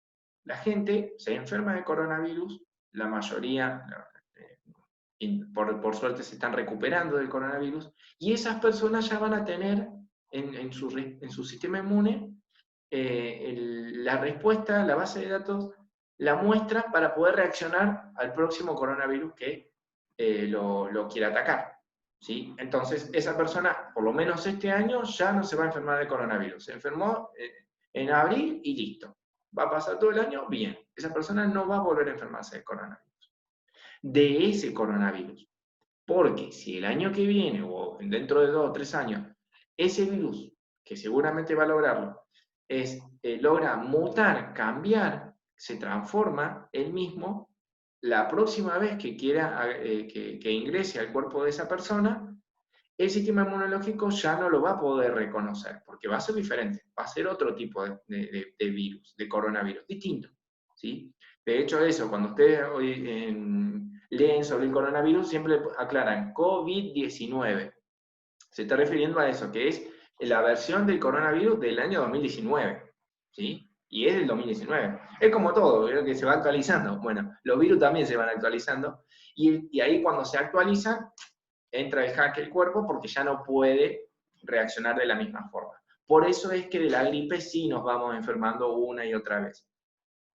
La gente se enferma de coronavirus, la mayoría, por suerte, se están recuperando del coronavirus, y esas personas ya van a tener en su sistema inmune la respuesta, la base de datos, la muestra para poder reaccionar al próximo coronavirus que lo quiera atacar. ¿Sí? Entonces, esa persona, por lo menos este año, ya no se va a enfermar de coronavirus. Se enfermó en abril y listo. Va a pasar todo el año bien. Esa persona no va a volver a enfermarse de coronavirus. De ese coronavirus. Porque si el año que viene, o dentro de 2 o 3 años, ese virus, que seguramente va a lograrlo, logra mutar, cambiar, se transforma él mismo, la próxima vez que quiera que ingrese al cuerpo de esa persona, el sistema inmunológico ya no lo va a poder reconocer, porque va a ser diferente, va a ser otro tipo de virus, de coronavirus, distinto. ¿Sí? De hecho, eso, cuando ustedes hoy leen sobre el coronavirus, siempre aclaran COVID-19. Se está refiriendo a eso, que es la versión del coronavirus del año 2019. ¿Sí? Y es del 2019. Es como todo, ¿verdad? Que se va actualizando. Bueno, los virus también se van actualizando. Y ahí cuando se actualizan, entra el hack el cuerpo porque ya no puede reaccionar de la misma forma. Por eso es que de la gripe sí nos vamos enfermando una y otra vez.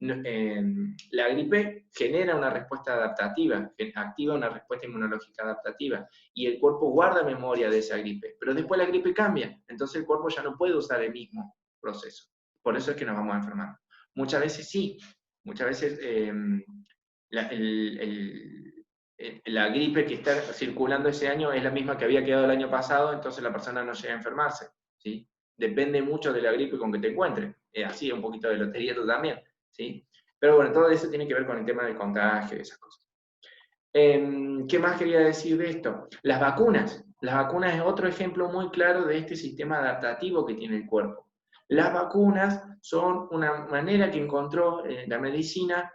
La gripe genera una respuesta adaptativa, activa una respuesta inmunológica adaptativa, y el cuerpo guarda memoria de esa gripe, pero después la gripe cambia, entonces el cuerpo ya no puede usar el mismo proceso. Por eso es que nos vamos enfermando. Muchas veces sí, muchas veces la gripe que está circulando ese año es la misma que había quedado el año pasado, entonces la persona no llega a enfermarse. ¿Sí? Depende mucho de la gripe con que te encuentres. Así, un poquito de lotería tú también. ¿Sí? Pero bueno, todo eso tiene que ver con el tema del contagio y esas cosas. ¿Qué más quería decir de esto? Las vacunas. Las vacunas es otro ejemplo muy claro de este sistema adaptativo que tiene el cuerpo. Las vacunas son una manera que encontró la medicina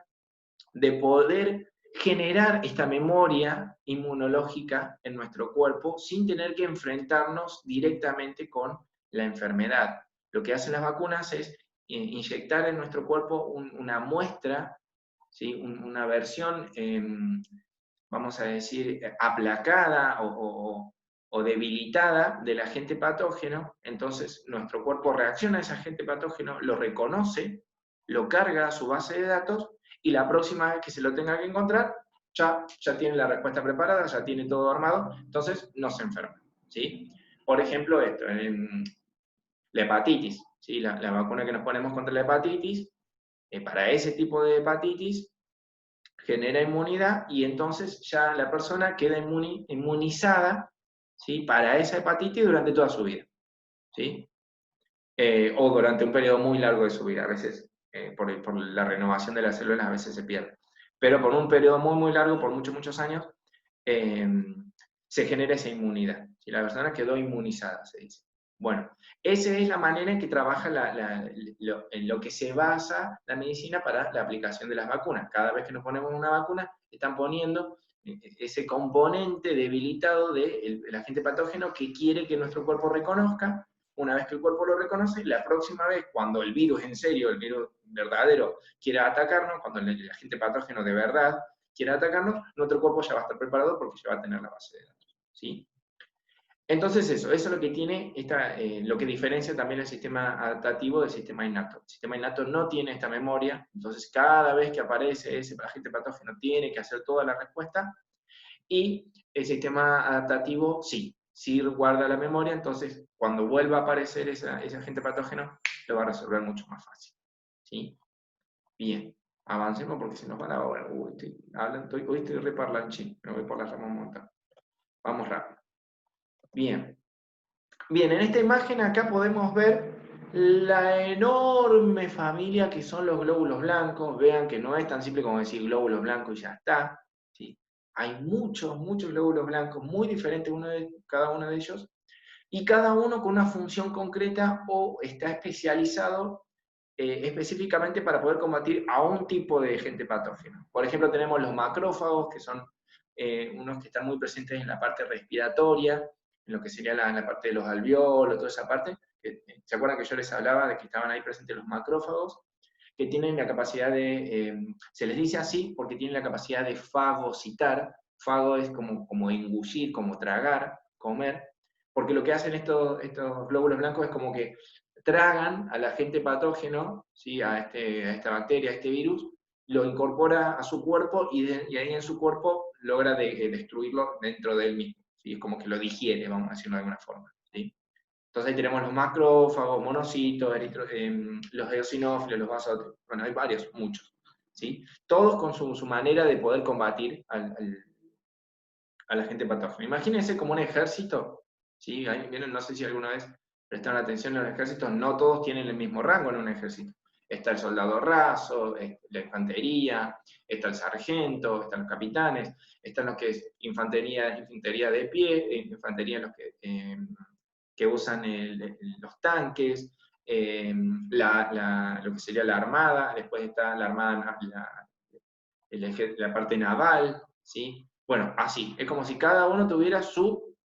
de poder generar esta memoria inmunológica en nuestro cuerpo sin tener que enfrentarnos directamente con la enfermedad. Lo que hacen las vacunas es inyectar en nuestro cuerpo una muestra, ¿sí? Una versión, vamos a decir, aplacada o debilitada del agente patógeno. Entonces nuestro cuerpo reacciona a ese agente patógeno, lo reconoce, lo carga a su base de datos, y la próxima vez que se lo tenga que encontrar, ya tiene la respuesta preparada, ya tiene todo armado, entonces no se enferma. ¿Sí? Por ejemplo, esto, la hepatitis. ¿sí? La vacuna que nos ponemos contra la hepatitis, para ese tipo de hepatitis, genera inmunidad y entonces ya la persona queda inmunizada, ¿sí? Para esa hepatitis durante toda su vida, ¿sí? O durante un periodo muy largo de su vida. A veces, por la renovación de las células, a veces se pierde. Pero por un periodo muy, muy largo, por muchos, muchos años, se genera esa inmunidad. ¿Sí? La persona quedó inmunizada, se dice. Bueno, esa es la manera en que trabaja en lo que se basa la medicina para la aplicación de las vacunas. Cada vez que nos ponemos una vacuna, están poniendo ese componente debilitado del agente patógeno que quiere que nuestro cuerpo reconozca. Una vez que el cuerpo lo reconoce, la próxima vez, cuando el virus en serio, el virus verdadero, quiera atacarnos, cuando el agente patógeno de verdad quiera atacarnos, nuestro cuerpo ya va a estar preparado porque ya va a tener la base de datos, ¿sí? Entonces eso es lo que tiene, lo que diferencia también el sistema adaptativo del sistema innato. El sistema innato no tiene esta memoria, entonces cada vez que aparece ese agente patógeno tiene que hacer toda la respuesta, y el sistema adaptativo sí guarda la memoria, entonces cuando vuelva a aparecer ese agente patógeno, lo va a resolver mucho más fácil, ¿sí? Bien, avancemos porque se nos va la hora. Hoy estoy re parlanchín, me voy por la rama un montón. Vamos rápido. Bien. Bien, en esta imagen acá podemos ver la enorme familia que son los glóbulos blancos. Vean que no es tan simple como decir glóbulos blancos y ya está, ¿sí? Hay muchos, muchos glóbulos blancos, muy diferentes cada uno de ellos, y cada uno con una función concreta o está especializado específicamente para poder combatir a un tipo de agente patógeno. Por ejemplo, tenemos los macrófagos, que son unos que están muy presentes en la parte respiratoria, en lo que sería la parte de los alveolos, toda esa parte. ¿Se acuerdan que yo les hablaba de que estaban ahí presentes los macrófagos? Que tienen la capacidad se les dice así porque tienen la capacidad de fagocitar. Fago es como engullir, como tragar, comer, porque lo que hacen estos glóbulos blancos es como que tragan al agente patógeno, ¿sí? a esta bacteria, a este virus, lo incorpora a su cuerpo y ahí en su cuerpo logra destruirlo dentro de él mismo. ¿Sí? Es como que lo digiere, vamos a decirlo de alguna forma. ¿Sí? Entonces ahí tenemos los macrófagos, monocitos, los eosinófilos, los basófilos, bueno, hay varios, muchos. ¿Sí? Todos con su manera de poder combatir al agente patógeno. Imagínense como un ejército, ¿sí? Ahí vienen, no sé si alguna vez prestaron atención en los ejércitos, no todos tienen el mismo rango en un ejército. Está el soldado raso, la infantería, está el sargento, están los capitanes, están los que es infantería de pie, infantería los que usan los tanques, lo que sería la armada, después está la armada, la parte naval, ¿sí? Bueno, así, es como si cada uno tuviera su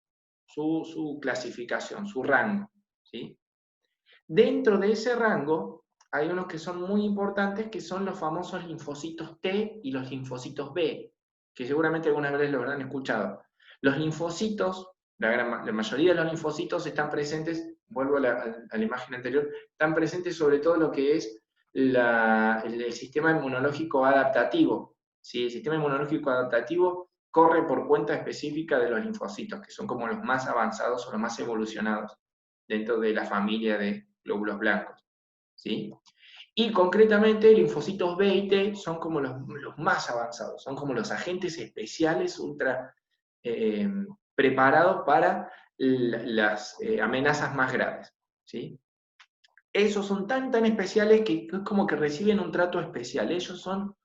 clasificación, su rango, ¿sí? Dentro de ese rango hay unos que son muy importantes, que son los famosos linfocitos T y los linfocitos B, que seguramente alguna vez lo habrán escuchado. Los linfocitos, la mayoría de los linfocitos están presentes, vuelvo a la imagen anterior, están presentes sobre todo lo que es el sistema inmunológico adaptativo. ¿Sí? El sistema inmunológico adaptativo corre por cuenta específica de los linfocitos, que son como los más avanzados o los más evolucionados dentro de la familia de glóbulos blancos, ¿sí? Y concretamente, linfocitos B y T son como los más avanzados, son como los agentes especiales ultra preparados para las amenazas más graves, ¿sí? Esos son tan especiales que es como que reciben un trato especial. Ellos son,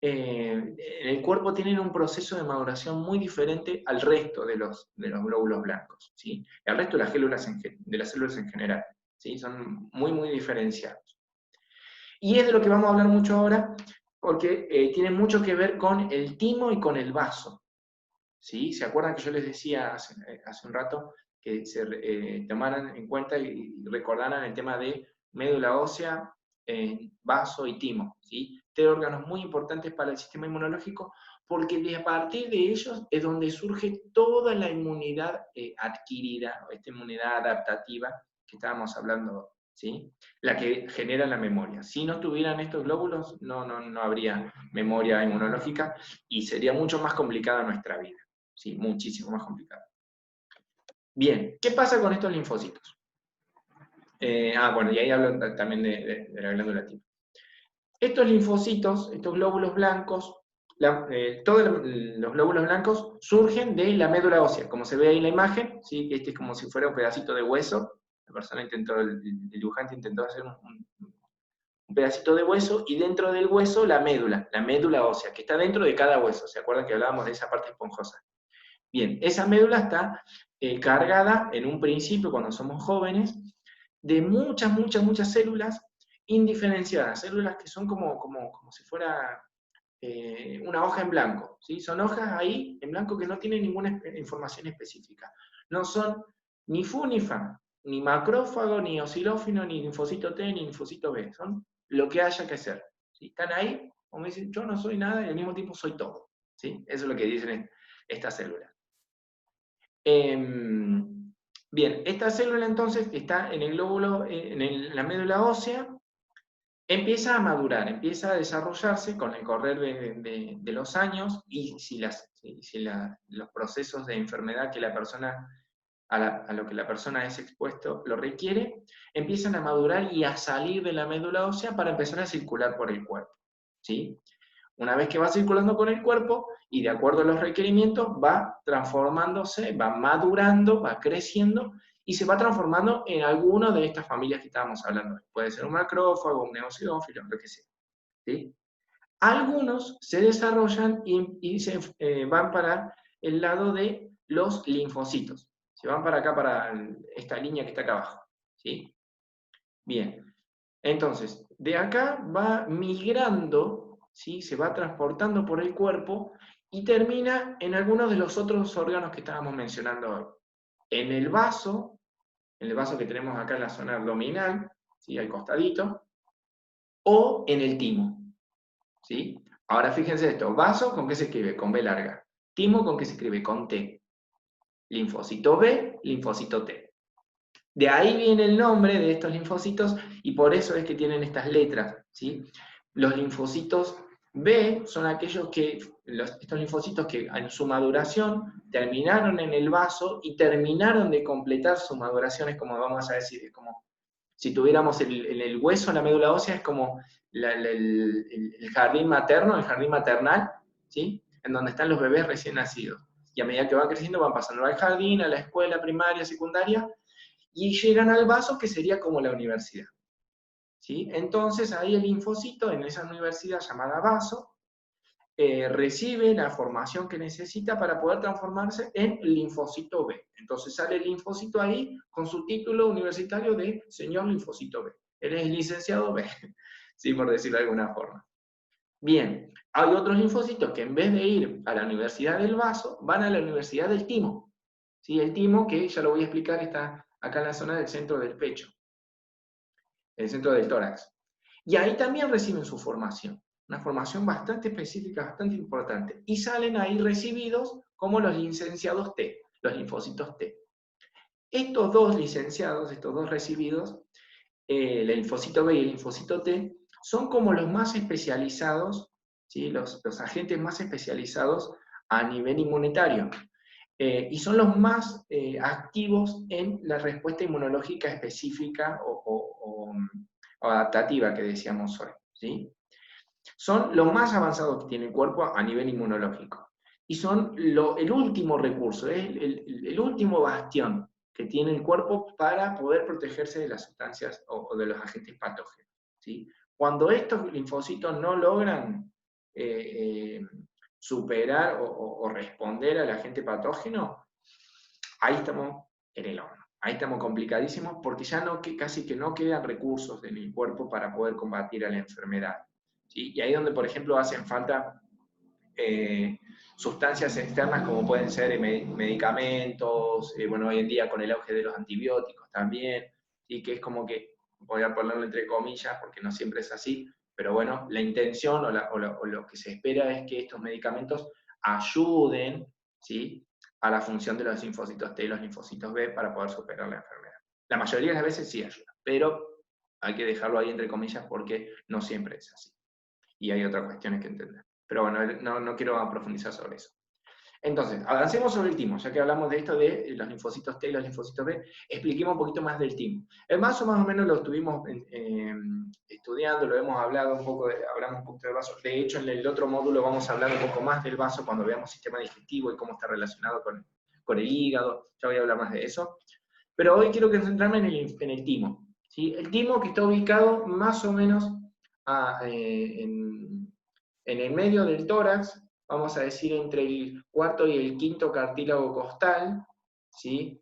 en el cuerpo tienen un proceso de maduración muy diferente al resto de los glóbulos blancos, ¿sí? El resto de las células en general, ¿sí? Son muy, muy diferenciados. Y es de lo que vamos a hablar mucho ahora, porque tiene mucho que ver con el timo y con el vaso, ¿sí? ¿Se acuerdan que yo les decía hace un rato que se tomaran en cuenta y recordaran el tema de médula ósea, vaso y timo, ¿sí? Tres órganos muy importantes para el sistema inmunológico, porque a partir de ellos es donde surge toda la inmunidad adquirida, esta inmunidad adaptativa que estábamos hablando, ¿sí? La que genera la memoria. Si no tuvieran estos glóbulos, no habría memoria inmunológica y sería mucho más complicada nuestra vida, ¿sí? Muchísimo más complicada. Bien, ¿qué pasa con estos linfocitos? Bueno, y ahí hablo también de la glándula tipa. Estos linfocitos, estos glóbulos blancos, todos los glóbulos blancos surgen de la médula ósea, como se ve ahí en la imagen, ¿sí? Este es como si fuera un pedacito de hueso. La persona el dibujante intentó hacer un pedacito de hueso, y dentro del hueso la médula ósea, que está dentro de cada hueso. ¿Se acuerdan que hablábamos de esa parte esponjosa? Bien, esa médula está cargada en un principio, cuando somos jóvenes, de muchas células indiferenciadas, células que son como si fuera una hoja en blanco, ¿sí? Son hojas ahí en blanco que no tienen ninguna información específica. No son ni fu ni fa, ni macrófago, ni osilófilo, ni linfocito T, ni linfocito B. Son lo que haya que hacer, ¿sí? Están ahí, como dicen, yo no soy nada y al mismo tiempo soy todo, ¿sí? Eso es lo que dicen estas células. Bien, esta célula entonces que está en el glóbulo, la médula ósea, empieza a madurar, empieza a desarrollarse con el correr de los años, y si los procesos de enfermedad que la persona, a lo que la persona es expuesto lo requiere, empiezan a madurar y a salir de la médula ósea para empezar a circular por el cuerpo, ¿sí? Una vez que va circulando por el cuerpo y de acuerdo a los requerimientos va transformándose, va madurando, va creciendo y se va transformando en alguna de estas familias que estábamos hablando. Puede ser un macrófago, un neocidófilo, lo que sea, ¿sí? Algunos se desarrollan y se van para el lado de los linfocitos. Se van para acá, para esta línea que está acá abajo, ¿sí? Bien. Entonces, de acá va migrando, ¿sí? Se va transportando por el cuerpo y termina en algunos de los otros órganos que estábamos mencionando hoy. En el vaso que tenemos acá en la zona abdominal, ¿sí? Al costadito, o en el timo, ¿sí? Ahora fíjense esto, vaso, ¿con qué se escribe? Con B larga. Timo, ¿con qué se escribe? Con T. Linfocito B, linfocito T. De ahí viene el nombre de estos linfocitos y por eso es que tienen estas letras, ¿sí? Los linfocitos B son aquellos que, estos linfocitos que en su maduración terminaron en el vaso y terminaron de completar su maduración, es como vamos a decir, es como si tuviéramos el hueso, la médula ósea, es como el jardín materno, el jardín maternal, ¿sí? En donde están los bebés recién nacidos. Y a medida que van creciendo van pasando al jardín, a la escuela primaria, secundaria, y llegan al vaso que sería como la universidad, ¿sí? Entonces ahí el linfocito en esa universidad llamada vaso recibe la formación que necesita para poder transformarse en linfocito B. Entonces sale el linfocito ahí con su título universitario de señor linfocito B. Él es licenciado B, ¿sí? Por decirlo de alguna forma. Bien, hay otros linfocitos que en vez de ir a la universidad del vaso, van a la universidad del timo, ¿sí? El timo, que ya lo voy a explicar, está acá en la zona del centro del pecho, el centro del tórax. Y ahí también reciben su formación, una formación bastante específica, bastante importante. Y salen ahí recibidos como los licenciados T, los linfocitos T. Estos dos licenciados, estos dos recibidos, el linfocito B y el linfocito T, son como los más especializados, ¿sí? los agentes más especializados a nivel inmunitario. Y son los más activos en la respuesta inmunológica específica o adaptativa que decíamos hoy, ¿sí? Son los más avanzados que tiene el cuerpo a nivel inmunológico. Y son el último recurso, es el último bastión que tiene el cuerpo para poder protegerse de las sustancias o de los agentes patógenos, ¿sí? Cuando estos linfocitos no logran superar o responder al agente patógeno, ahí estamos en el horno. Ahí estamos complicadísimos porque ya casi que no quedan recursos en el cuerpo para poder combatir a la enfermedad, ¿sí? Y ahí donde, por ejemplo, hacen falta sustancias externas como pueden ser medicamentos, bueno, hoy en día con el auge de los antibióticos también, y que es como que, voy a ponerlo entre comillas porque no siempre es así, pero bueno, la intención o lo que se espera es que estos medicamentos ayuden, ¿sí? A la función de los linfocitos T y los linfocitos B para poder superar la enfermedad. La mayoría de las veces sí ayuda, pero hay que dejarlo ahí entre comillas porque no siempre es así. Y hay otras cuestiones que entender. Pero bueno, no quiero profundizar sobre eso. Entonces, avancemos sobre el timo, ya que hablamos de esto de los linfocitos T y los linfocitos B, expliquemos un poquito más del timo. El vaso más o menos lo estuvimos estudiando, lo hemos hablado un poco, hablamos un poquito del vaso. De hecho, en el otro módulo vamos a hablar un poco más del vaso cuando veamos sistema digestivo y cómo está relacionado con el hígado, ya voy a hablar más de eso. Pero hoy quiero concentrarme en el timo, ¿sí? El timo que está ubicado más o menos en el medio del tórax, vamos a decir entre el cuarto y el quinto cartílago costal, ¿sí?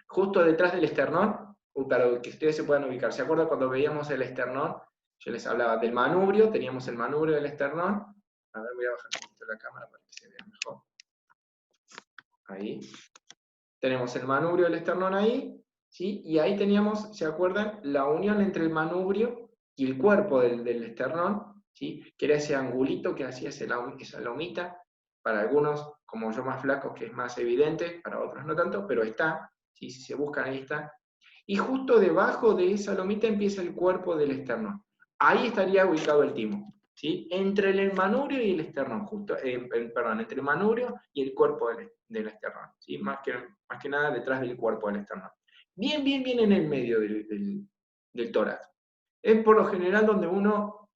Justo detrás del esternón, para que ustedes se puedan ubicar. ¿Se acuerdan cuando veíamos el esternón? Yo les hablaba del manubrio, teníamos el manubrio del esternón. A ver, voy a bajar un poquito la cámara para que se vea mejor. Ahí. Tenemos el manubrio del esternón ahí, ¿sí? Y ahí teníamos, ¿se acuerdan? La unión entre el manubrio y el cuerpo del esternón, ¿sí? Que era ese angulito que hacía esa lomita, para algunos, como yo más flacos, que es más evidente, para otros no tanto, pero está, ¿sí? Si se buscan ahí está. Y justo debajo de esa lomita empieza el cuerpo del esternón. Ahí estaría ubicado el timo, ¿sí? Entre el manubrio y el esternón, justo, perdón, entre el manubrio y el cuerpo del esternón, ¿sí? Más que nada detrás del cuerpo del esternón. Bien en el medio del tórax. Es por lo general donde uno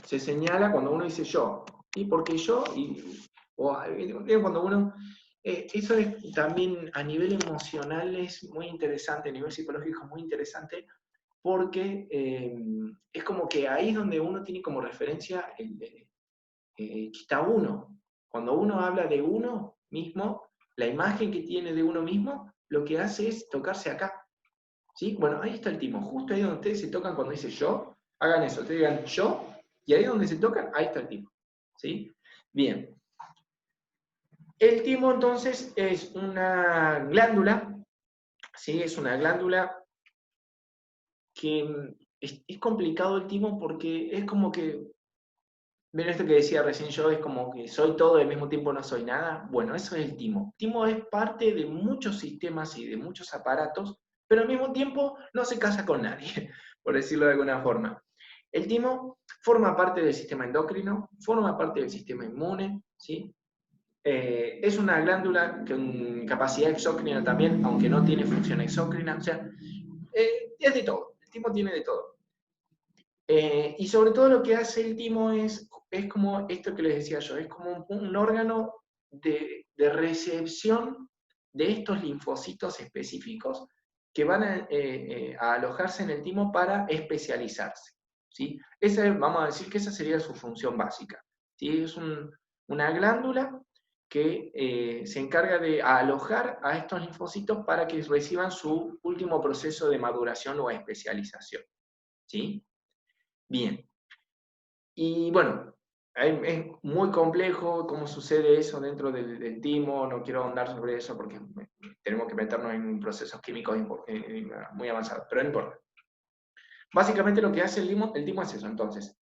se señala cuando uno dice yo. ¿Y por qué yo? O cuando uno... eso es también a nivel emocional es muy interesante, a nivel psicológico es muy interesante, porque es como que ahí es donde uno tiene como referencia que está uno. Cuando uno habla de uno mismo, la imagen que tiene de uno mismo, lo que hace es tocarse acá. ¿Sí? Bueno, ahí está el timo, justo ahí donde ustedes se tocan cuando dice yo, hagan eso, ustedes digan yo, y ahí donde se tocan, ahí está el timo. ¿Sí? Bien. El timo entonces es una glándula, ¿sí? Es una glándula que es complicado el timo porque es como que, ¿ven esto que decía recién yo? Es como que soy todo y al mismo tiempo no soy nada. Bueno, eso es el timo. El timo es parte de muchos sistemas y de muchos aparatos, pero al mismo tiempo no se casa con nadie, por decirlo de alguna forma. El timo forma parte del sistema endocrino, forma parte del sistema inmune, ¿sí? Es una glándula con capacidad exócrina también, aunque no tiene función exócrina, o sea, es de todo, el timo tiene de todo. Y sobre todo lo que hace el timo es como esto que les decía yo, es como un órgano de recepción de estos linfocitos específicos que van a alojarse en el timo para especializarse, ¿sí? Vamos a decir que esa sería su función básica, ¿sí? Es una glándula que se encarga de alojar a estos linfocitos para que reciban su último proceso de maduración o especialización, ¿sí? Bien. Y bueno, es muy complejo cómo sucede eso dentro del timo, no quiero ahondar sobre eso porque tenemos que meternos en procesos químicos muy avanzados, pero no importa. Básicamente lo que hace el timo es eso, entonces.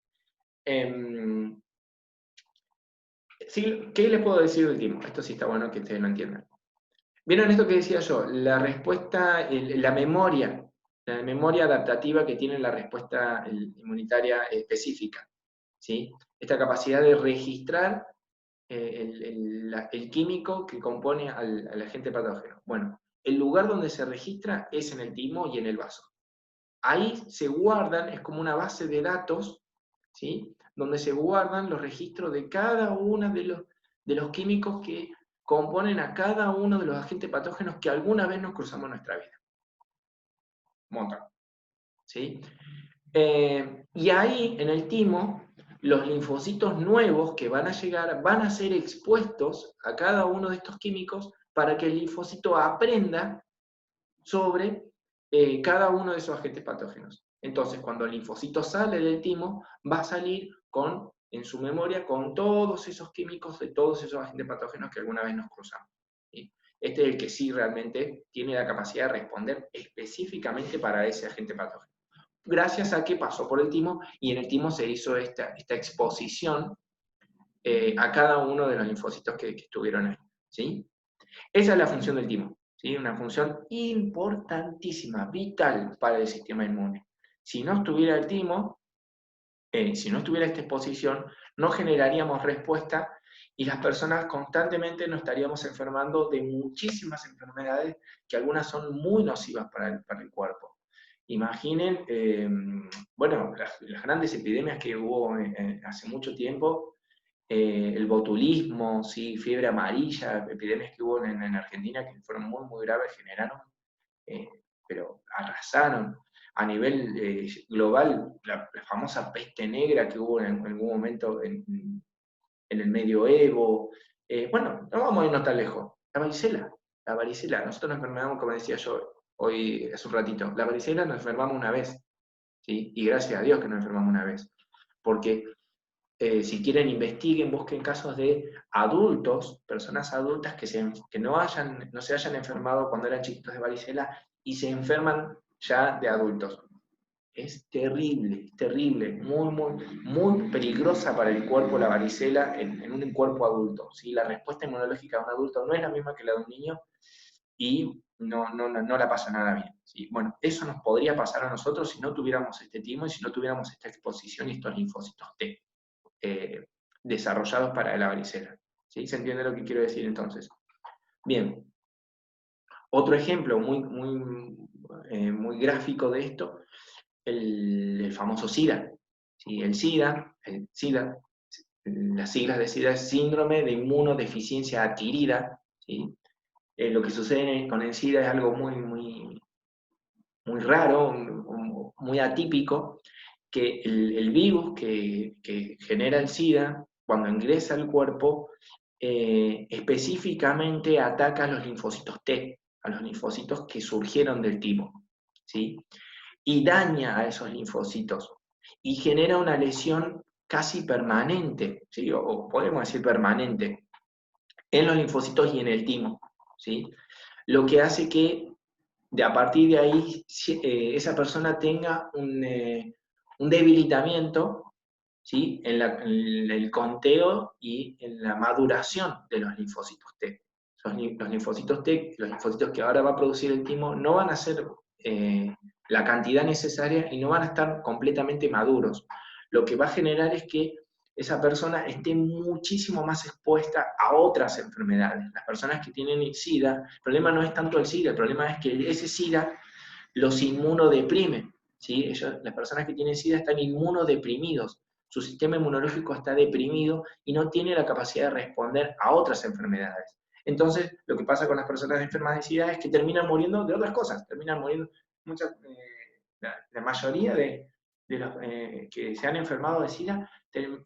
Sí, ¿qué les puedo decir del timo? Esto sí está bueno que ustedes lo entiendan. ¿Vieron esto que decía yo? La respuesta, la memoria adaptativa que tiene la respuesta inmunitaria específica, ¿sí? Esta capacidad de registrar el químico que compone al agente patógeno. Bueno, el lugar donde se registra es en el timo y en el vaso. Ahí se guardan, es como una base de datos, ¿sí? Donde se guardan los registros de cada uno de los químicos que componen a cada uno de los agentes patógenos que alguna vez nos cruzamos en nuestra vida. Un montón. ¿Sí? Y ahí, en el timo, los linfocitos nuevos que van a llegar van a ser expuestos a cada uno de estos químicos para que el linfocito aprenda sobre cada uno de esos agentes patógenos. Entonces, cuando el linfocito sale del timo, va a salir en su memoria con todos esos químicos de todos esos agentes patógenos que alguna vez nos cruzamos. ¿Sí? Este es el que sí realmente tiene la capacidad de responder específicamente para ese agente patógeno. Gracias a que pasó por el timo y en el timo se hizo esta exposición a cada uno de los linfocitos que estuvieron ahí. ¿Sí? Esa es la función del timo. ¿Sí? Una función importantísima, vital para el sistema inmune. Si no estuviera el timo, si no estuviera esta exposición, no generaríamos respuesta y las personas constantemente nos estaríamos enfermando de muchísimas enfermedades que algunas son muy nocivas para el cuerpo. Imaginen, bueno, las grandes epidemias que hubo hace mucho tiempo, el botulismo, ¿sí? Fiebre amarilla, epidemias que hubo en Argentina que fueron muy, muy graves, generaron, pero arrasaron. A nivel global, la famosa peste negra que hubo en algún momento en el medioevo. Bueno, no vamos a irnos tan lejos. La varicela, nosotros nos enfermamos, como decía yo hoy hace un ratito, la varicela nos enfermamos una vez, ¿sí? Y gracias a Dios que nos enfermamos una vez. Porque si quieren investiguen, busquen casos de adultos, personas adultas que no se hayan enfermado cuando eran chiquitos de varicela y se enferman ya de adultos. Es terrible, muy, muy, muy peligrosa para el cuerpo la varicela en un cuerpo adulto, ¿sí? La respuesta inmunológica de un adulto no es la misma que la de un niño y no la pasa nada bien, ¿sí? Bueno, eso nos podría pasar a nosotros si no tuviéramos este timo y si no tuviéramos esta exposición y estos linfocitos T desarrollados para la varicela, ¿sí? ¿Se entiende lo que quiero decir entonces? Bien, otro ejemplo muy gráfico de esto, el famoso SIDA. ¿Sí? El SIDA, las siglas de SIDA es síndrome de inmunodeficiencia adquirida. ¿Sí? Lo que sucede con el SIDA es algo muy raro, muy atípico, que el virus que genera el SIDA, cuando ingresa al cuerpo, específicamente ataca a los linfocitos T, a los linfocitos que surgieron del timo, ¿sí? Y daña a esos linfocitos y genera una lesión casi permanente, ¿sí? O podemos decir permanente, en los linfocitos y en el timo, ¿sí? Lo que hace que a partir de ahí esa persona tenga un debilitamiento, ¿sí? En el conteo y en la maduración de los linfocitos T. Los linfocitos T, los linfocitos que ahora va a producir el timo, no van a ser la cantidad necesaria y no van a estar completamente maduros. Lo que va a generar es que esa persona esté muchísimo más expuesta a otras enfermedades. Las personas que tienen SIDA, el problema no es tanto el SIDA, el problema es que ese SIDA los inmunodeprime, ¿sí? Las personas que tienen SIDA están inmunodeprimidos, su sistema inmunológico está deprimido y no tiene la capacidad de responder a otras enfermedades. Entonces, lo que pasa con las personas enfermas de SIDA es que terminan muriendo de otras cosas, terminan muriendo la mayoría de los que se han enfermado de SIDA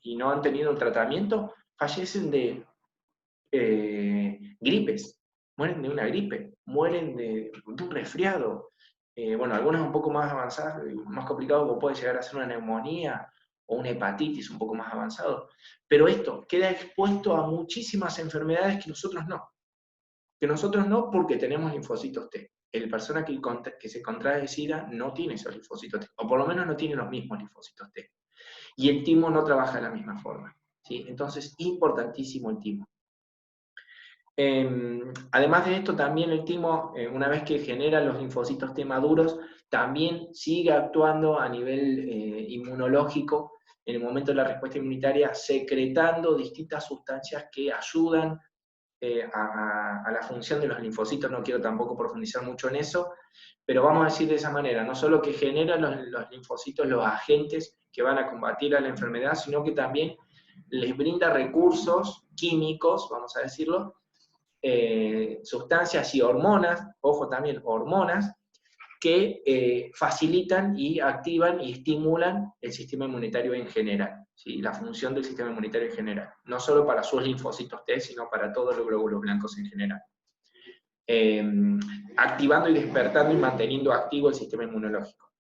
y no han tenido un tratamiento, fallecen de gripes, mueren de una gripe, mueren de un resfriado. Bueno, algunas un poco más avanzadas, más complicado, como puede llegar a ser una neumonía o una hepatitis un poco más avanzado. Pero esto queda expuesto a muchísimas enfermedades que nosotros no porque tenemos linfocitos T. La persona que se contrae SIDA no tiene esos linfocitos T, o por lo menos no tiene los mismos linfocitos T. Y el timo no trabaja de la misma forma, ¿sí? Entonces, importantísimo el timo. Además de esto, también el timo, una vez que genera los linfocitos T maduros, también sigue actuando a nivel inmunológico en el momento de la respuesta inmunitaria, secretando distintas sustancias que ayudan a la función de los linfocitos. No quiero tampoco profundizar mucho en eso, pero vamos a decir de esa manera, no solo que generan los linfocitos los agentes que van a combatir a la enfermedad, sino que también les brinda recursos químicos, vamos a decirlo, sustancias y hormonas, ojo también, hormonas, que facilitan y activan y estimulan el sistema inmunitario en general, ¿sí? La función del sistema inmunitario en general, no solo para sus linfocitos T, sino para todos los glóbulos blancos en general. Activando y despertando y manteniendo activo el sistema inmunológico.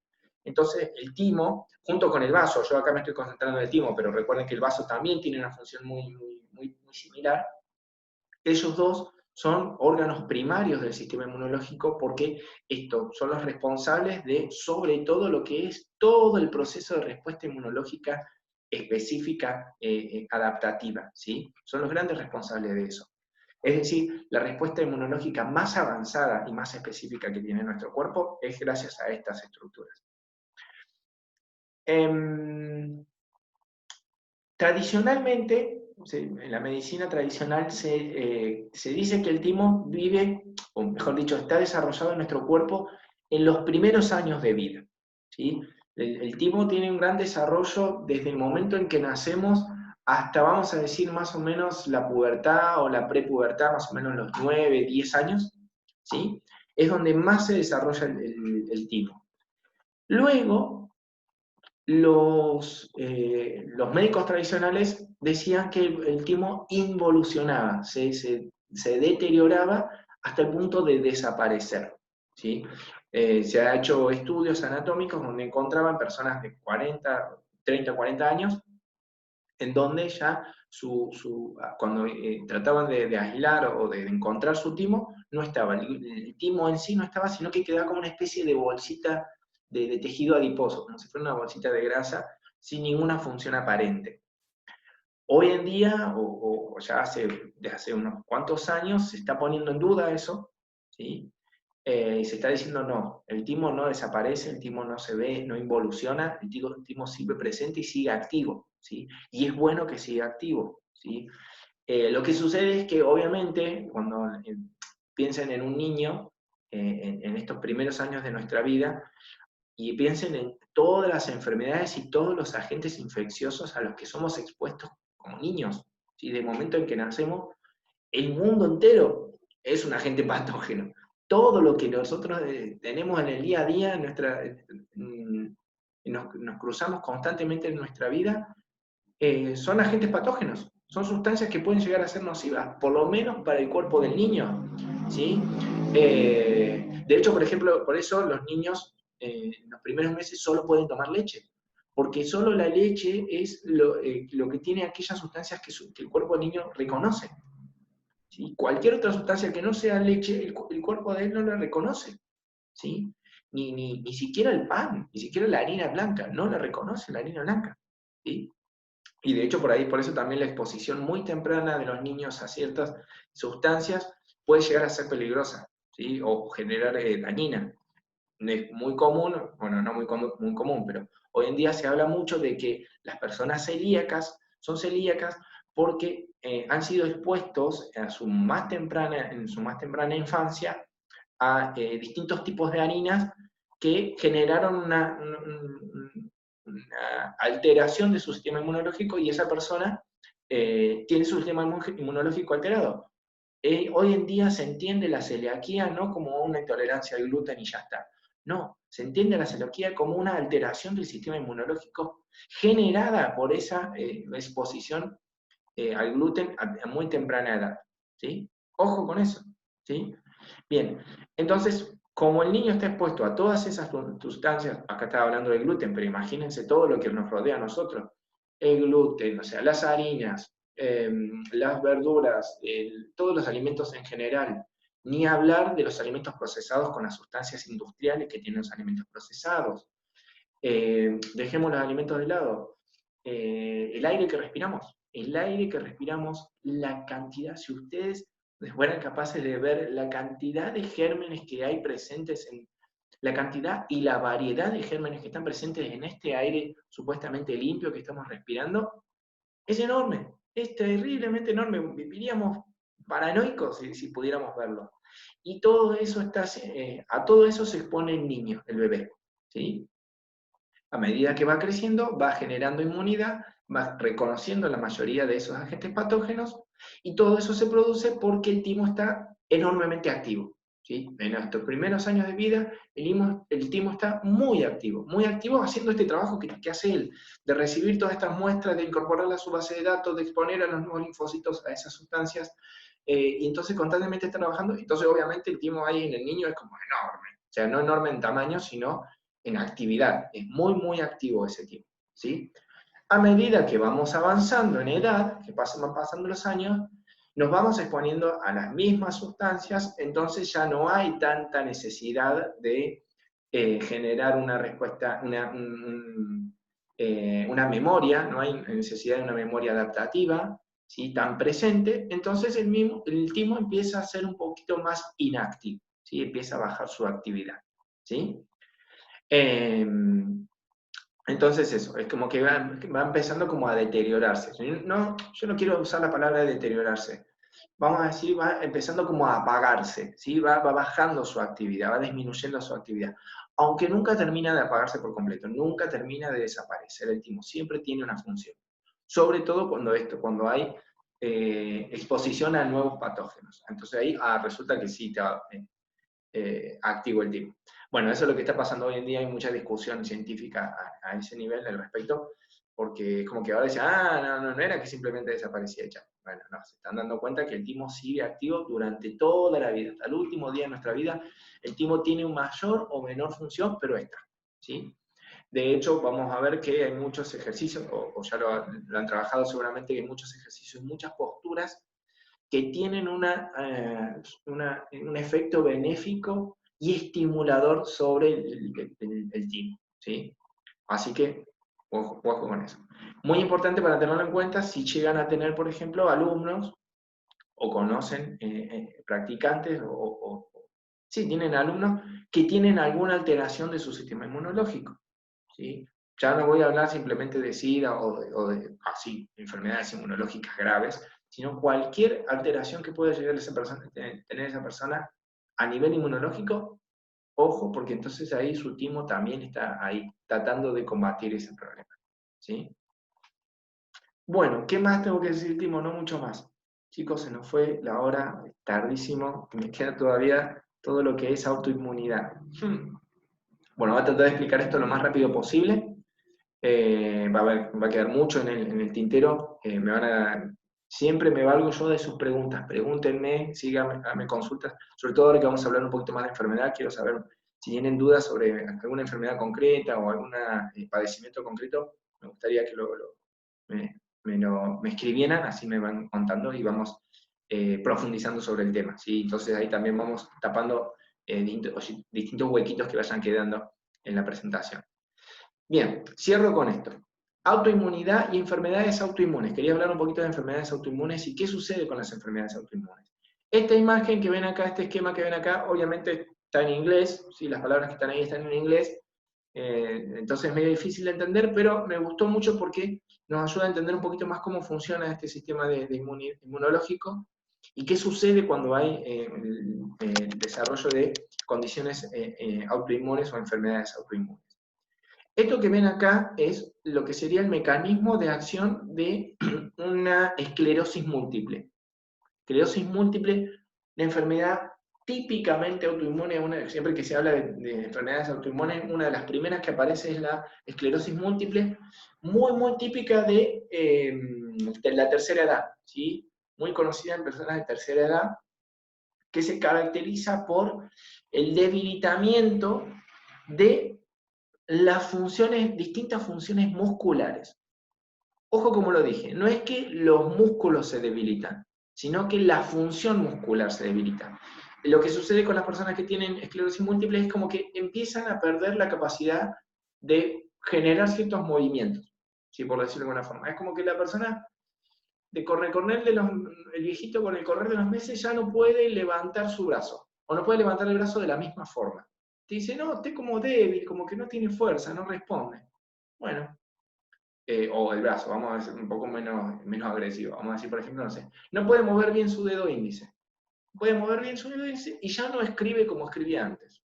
Entonces, el timo, junto con el vaso, yo acá me estoy concentrando en el timo, pero recuerden que el vaso también tiene una función muy similar. Ellos dos son órganos primarios del sistema inmunológico porque estos son los responsables de, sobre todo, lo que es todo el proceso de respuesta inmunológica específica, adaptativa, ¿sí? Son los grandes responsables de eso. Es decir, la respuesta inmunológica más avanzada y más específica que tiene nuestro cuerpo es gracias a estas estructuras. Tradicionalmente, en la medicina tradicional se dice que el timo vive, o mejor dicho, está desarrollado en nuestro cuerpo en los primeros años de vida, ¿sí? El timo tiene un gran desarrollo desde el momento en que nacemos hasta, vamos a decir, más o menos la pubertad o la prepubertad, más o menos los 9, 10 años, ¿sí? Es donde más se desarrolla el timo. Luego, los médicos tradicionales decían que el timo involucionaba, se deterioraba hasta el punto de desaparecer, ¿sí? Se ha hecho estudios anatómicos donde encontraban personas de 30, 40 años, en donde ya cuando trataban de aislar o de encontrar su timo, no estaba, el timo en sí no estaba, sino que quedaba como una especie de bolsita de tejido adiposo, como si fuera una bolsita de grasa, sin ninguna función aparente. Hoy en día, o ya desde hace unos cuantos años, se está poniendo en duda eso, ¿sí? Y se está diciendo no, el timo no desaparece, el timo no se ve, no involuciona, el timo sigue presente y sigue activo, ¿sí? Y es bueno que siga activo, ¿sí? Lo que sucede es que obviamente cuando piensen en un niño, en estos primeros años de nuestra vida, y piensen en todas las enfermedades y todos los agentes infecciosos a los que somos expuestos como niños, ¿sí? De momento en que nacemos, el mundo entero es un agente patógeno. Todo lo que nosotros tenemos en el día a día, nos cruzamos constantemente en nuestra vida, son agentes patógenos, son sustancias que pueden llegar a ser nocivas, por lo menos para el cuerpo del niño, ¿sí? De hecho, por ejemplo, por eso los niños en los primeros meses solo pueden tomar leche, porque solo la leche es lo que tiene aquellas sustancias que el cuerpo del niño reconoce, ¿sí? Cualquier otra sustancia que no sea leche, el cuerpo de él no la reconoce, ¿sí? Ni siquiera el pan, ni siquiera la harina blanca, no la reconoce la harina blanca, ¿sí? Y de hecho, por eso también la exposición muy temprana de los niños a ciertas sustancias puede llegar a ser peligrosa, ¿sí? O generar dañina. Es muy común, bueno, no muy común, pero hoy en día se habla mucho de que las personas celíacas son celíacas porque han sido expuestos en su más temprana infancia a distintos tipos de harinas que generaron una alteración de su sistema inmunológico y esa persona tiene su sistema inmunológico alterado. Hoy en día se entiende la celiaquía no como una intolerancia al gluten y ya está. No, se entiende la celiaquía como una alteración del sistema inmunológico generada por esa exposición al gluten a muy temprana edad. ¿Sí? Ojo con eso. ¿Sí? Bien, entonces, como el niño está expuesto a todas esas sustancias, acá estaba hablando del gluten, pero imagínense todo lo que nos rodea a nosotros, el gluten, o sea, las harinas, las verduras, todos los alimentos en general, ni hablar de los alimentos procesados con las sustancias industriales que tienen los alimentos procesados. Dejemos los alimentos de lado. El aire que respiramos, la cantidad, si ustedes fueran capaces de ver la cantidad de gérmenes que hay presentes la cantidad y la variedad de gérmenes que están presentes en este aire supuestamente limpio que estamos respirando, es enorme, es terriblemente enorme, viviríamos paranoicos si pudiéramos verlo. Y todo eso a todo eso se expone el niño, el bebé, ¿sí? A medida que va creciendo, va generando inmunidad, va reconociendo la mayoría de esos agentes patógenos, y todo eso se produce porque el timo está enormemente activo, ¿sí? En nuestros primeros años de vida, el timo está muy activo haciendo este trabajo que hace él, de recibir todas estas muestras, de incorporarlas a su base de datos, de exponer a los nuevos linfocitos a esas sustancias, y entonces constantemente está trabajando. Entonces obviamente el timo ahí en el niño es como enorme, o sea, no enorme en tamaño, sino en actividad. Es muy activo ese timo, ¿sí? A medida que vamos avanzando en edad, que van pasando los años, nos vamos exponiendo a las mismas sustancias, entonces ya no hay tanta necesidad de generar una respuesta, una memoria, no hay necesidad de una memoria adaptativa, ¿sí? Tan presente, entonces el timo empieza a ser un poquito más inactivo, ¿sí? Empieza a bajar su actividad, ¿sí? Entonces, Entonces eso, es como que va empezando como a deteriorarse. No, yo no quiero usar la palabra deteriorarse. Vamos a decir, va empezando como a apagarse, ¿sí? Va bajando su actividad, va disminuyendo su actividad. Aunque nunca termina de apagarse por completo, nunca termina de desaparecer el timo, siempre tiene una función. Sobre todo cuando hay exposición a nuevos patógenos. Entonces ahí resulta que sí está activo el timo. Bueno, eso es lo que está pasando hoy en día, hay mucha discusión científica a ese nivel al respecto, porque es como que ahora dicen, no era que simplemente desaparecía ya. Bueno, no, se están dando cuenta que el timo sigue activo durante toda la vida, hasta el último día de nuestra vida, el timo tiene una mayor o menor función, pero está, ¿sí? De hecho, vamos a ver que hay muchos ejercicios, o ya lo han trabajado seguramente, que hay muchos ejercicios, muchas posturas que tienen un efecto benéfico y estimulador sobre el timo, ¿sí? Así que, ojo con eso. Muy importante para tenerlo en cuenta si llegan a tener, por ejemplo, alumnos o conocen practicantes sí, tienen alumnos que tienen alguna alteración de su sistema inmunológico, ¿sí? Ya no voy a hablar simplemente de SIDA o de así, enfermedades inmunológicas graves, sino cualquier alteración que pueda llegar a tener esa persona a nivel inmunológico, ojo, porque entonces ahí su timo también está ahí tratando de combatir ese problema, ¿sí? Bueno, ¿qué más tengo que decir, Timo? No mucho más. Chicos, se nos fue la hora, tardísimo, me queda todavía todo lo que es autoinmunidad. Bueno, voy a tratar de explicar esto lo más rápido posible. Va a quedar mucho en el tintero. Siempre me valgo yo de sus preguntas. Pregúntenme, síganme, háganme consultas. Sobre todo ahora que vamos a hablar un poquito más de enfermedad, quiero saber si tienen dudas sobre alguna enfermedad concreta o algún padecimiento concreto. Me gustaría que me escribieran, así me van contando y vamos profundizando sobre el tema, ¿sí? Entonces ahí también vamos tapando distintos huequitos que vayan quedando en la presentación. Bien, cierro con esto. Autoinmunidad y enfermedades autoinmunes. Quería hablar un poquito de enfermedades autoinmunes y qué sucede con las enfermedades autoinmunes. Esta imagen que ven acá, este esquema que ven acá, obviamente está en inglés, ¿sí? Las palabras que están ahí están en inglés, entonces es medio difícil de entender, pero me gustó mucho porque nos ayuda a entender un poquito más cómo funciona este sistema inmunológico y qué sucede cuando hay el desarrollo de condiciones autoinmunes o enfermedades autoinmunes. Esto que ven acá es lo que sería el mecanismo de acción de una esclerosis múltiple. Esclerosis múltiple, la enfermedad típicamente autoinmune, siempre que se habla de enfermedades autoinmunes, una de las primeras que aparece es la esclerosis múltiple, muy típica de la tercera edad, ¿sí? Muy conocida en personas de tercera edad, que se caracteriza por el debilitamiento de las distintas funciones musculares. Ojo como lo dije, no es que los músculos se debilitan, sino que la función muscular se debilita. Lo que sucede con las personas que tienen esclerosis múltiple es como que empiezan a perder la capacidad de generar ciertos movimientos, ¿sí? Por decirlo de alguna forma. Es como que la persona, el viejito con el correr de los meses ya no puede levantar su brazo, o no puede levantar el brazo de la misma forma. Te dice, no, esté como débil, como que no tiene fuerza, no responde. Bueno, o el brazo, vamos a ser un poco menos agresivo. Vamos a decir, por ejemplo, no sé, no puede mover bien su dedo índice. Puede mover bien su dedo índice y ya no escribe como escribía antes.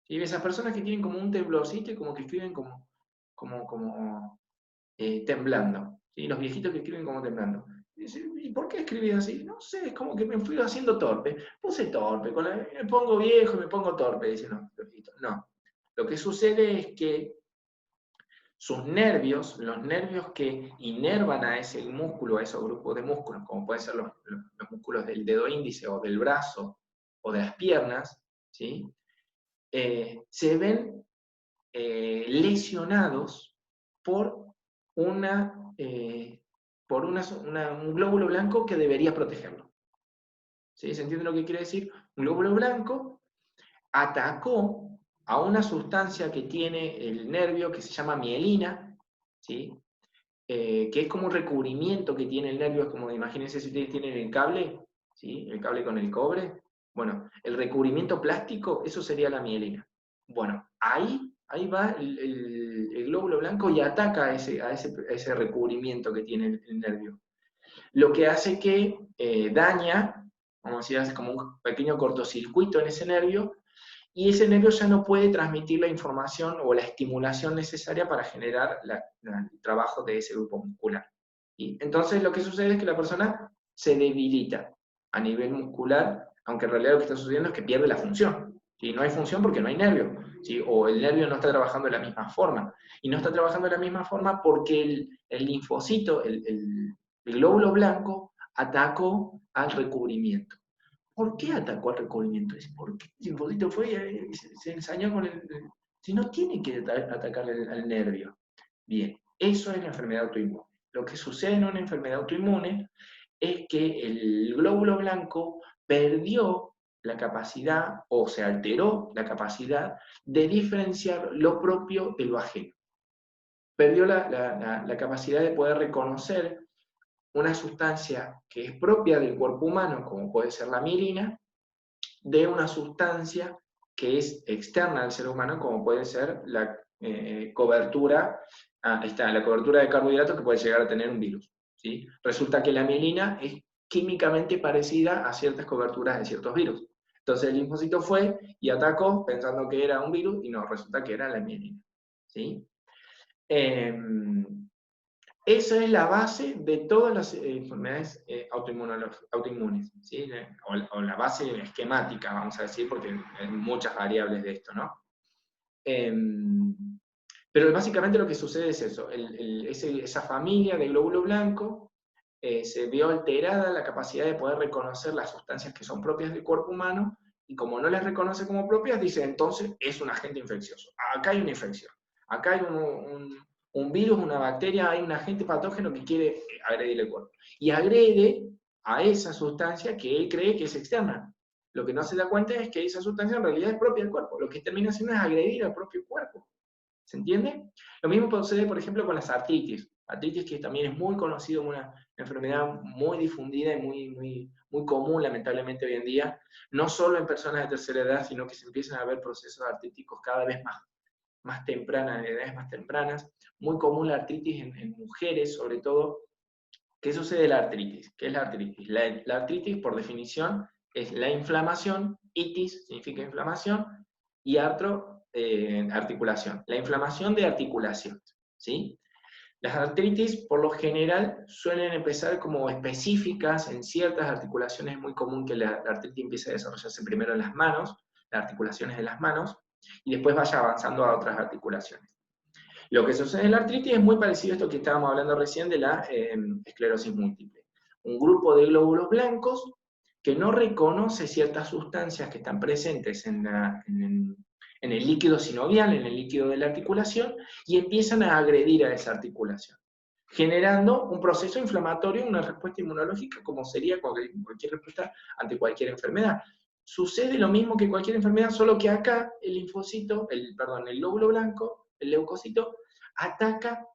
Y esas personas que tienen como un temblorcito y como que escriben como temblando. ¿Sí? Los viejitos que escriben como temblando. Y dice, ¿y por qué escribí así? No sé, es como que me fui haciendo torpe. Puse torpe, me pongo viejo y me pongo torpe, dicen los viejitos. No. Lo que sucede es que sus nervios, los nervios que inervan a ese músculo, a esos grupos de músculos, como pueden ser los músculos del dedo índice o del brazo o de las piernas, ¿sí? Se ven lesionados por, un glóbulo blanco que debería protegerlo. ¿Sí? ¿Se entiende lo que quiere decir? Un glóbulo blanco atacó a una sustancia que tiene el nervio que se llama mielina, ¿sí? Que es como un recubrimiento que tiene el nervio, es como, imagínense si ustedes tienen el cable, ¿sí? El cable con el cobre. Bueno, el recubrimiento plástico, eso sería la mielina. Bueno, ahí va el glóbulo blanco y ataca a ese recubrimiento que tiene el nervio. Lo que hace que daña, vamos a decir, hace como un pequeño cortocircuito en ese nervio, y ese nervio ya no puede transmitir la información o la estimulación necesaria para generar el trabajo de ese grupo muscular. ¿Sí? Entonces lo que sucede es que la persona se debilita a nivel muscular, aunque en realidad lo que está sucediendo es que pierde la función. ¿Sí? No hay función porque no hay nervio, ¿sí? O el nervio no está trabajando de la misma forma. Y no está trabajando de la misma forma porque el linfocito, el glóbulo blanco, atacó al recubrimiento. ¿Por qué atacó al recubrimiento? ¿Por qué el linfocito fue y se ensañó con el... Si no tiene que atacar al nervio. Bien, eso es la enfermedad autoinmune. Lo que sucede en una enfermedad autoinmune es que el glóbulo blanco perdió la capacidad, o se alteró la capacidad de diferenciar lo propio de lo ajeno. Perdió la capacidad de poder reconocer una sustancia que es propia del cuerpo humano, como puede ser la mielina, de una sustancia que es externa al ser humano, como puede ser la cobertura, la cobertura de carbohidratos que puede llegar a tener un virus. ¿Sí? Resulta que la mielina es químicamente parecida a ciertas coberturas de ciertos virus. Entonces el linfocito fue y atacó pensando que era un virus y no, resulta que era la mielina. ¿Sí? Esa es la base de todas las enfermedades autoinmunes, ¿sí? O la base esquemática, vamos a decir, porque hay muchas variables de esto, ¿no? Pero básicamente lo que sucede es eso, esa familia de glóbulo blanco se vio alterada la capacidad de poder reconocer las sustancias que son propias del cuerpo humano, y como no las reconoce como propias, dice entonces es un agente infeccioso. Acá hay una infección, acá hay un virus, una bacteria, hay un agente patógeno que quiere agredir el cuerpo. Y agrede a esa sustancia que él cree que es externa. Lo que no se da cuenta es que esa sustancia en realidad es propia del cuerpo. Lo que termina haciendo es agredir al propio cuerpo. ¿Se entiende? Lo mismo sucede, por ejemplo, con las artritis. Artritis que también es muy conocido, una enfermedad muy difundida y muy común, lamentablemente, hoy en día, no solo en personas de tercera edad, sino que se empiezan a ver procesos artríticos cada vez más tempranas, en edades más tempranas. Muy común la artritis en mujeres, sobre todo. ¿Qué sucede en la artritis? ¿Qué es la artritis? La artritis, por definición, es la inflamación. Itis significa inflamación, y articulación. La inflamación de articulación, ¿sí? Las artritis, por lo general, suelen empezar como específicas en ciertas articulaciones. Es muy común que la artritis empiece a desarrollarse primero en las manos, las articulaciones de las manos, y después vaya avanzando a otras articulaciones. Lo que sucede en la artritis es muy parecido a esto que estábamos hablando recién de la esclerosis múltiple. Un grupo de glóbulos blancos que no reconoce ciertas sustancias que están presentes en el líquido sinovial, en el líquido de la articulación, y empiezan a agredir a esa articulación, generando un proceso inflamatorio, una respuesta inmunológica, como sería cualquier respuesta ante cualquier enfermedad. Sucede lo mismo que cualquier enfermedad, solo que acá el linfocito, el glóbulo blanco, el leucocito, ataca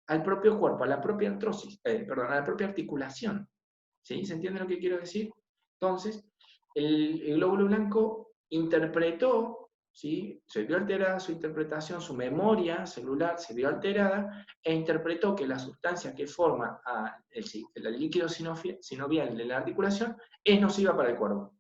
al propio cuerpo, a la propia artrosis, a la propia articulación. ¿Sí? ¿Se entiende lo que quiero decir? Entonces, el glóbulo blanco interpretó, ¿sí? Se vio alterada su interpretación, su memoria celular se vio alterada, e interpretó que la sustancia que forma el líquido sinovial de la articulación es nociva para el cuerpo.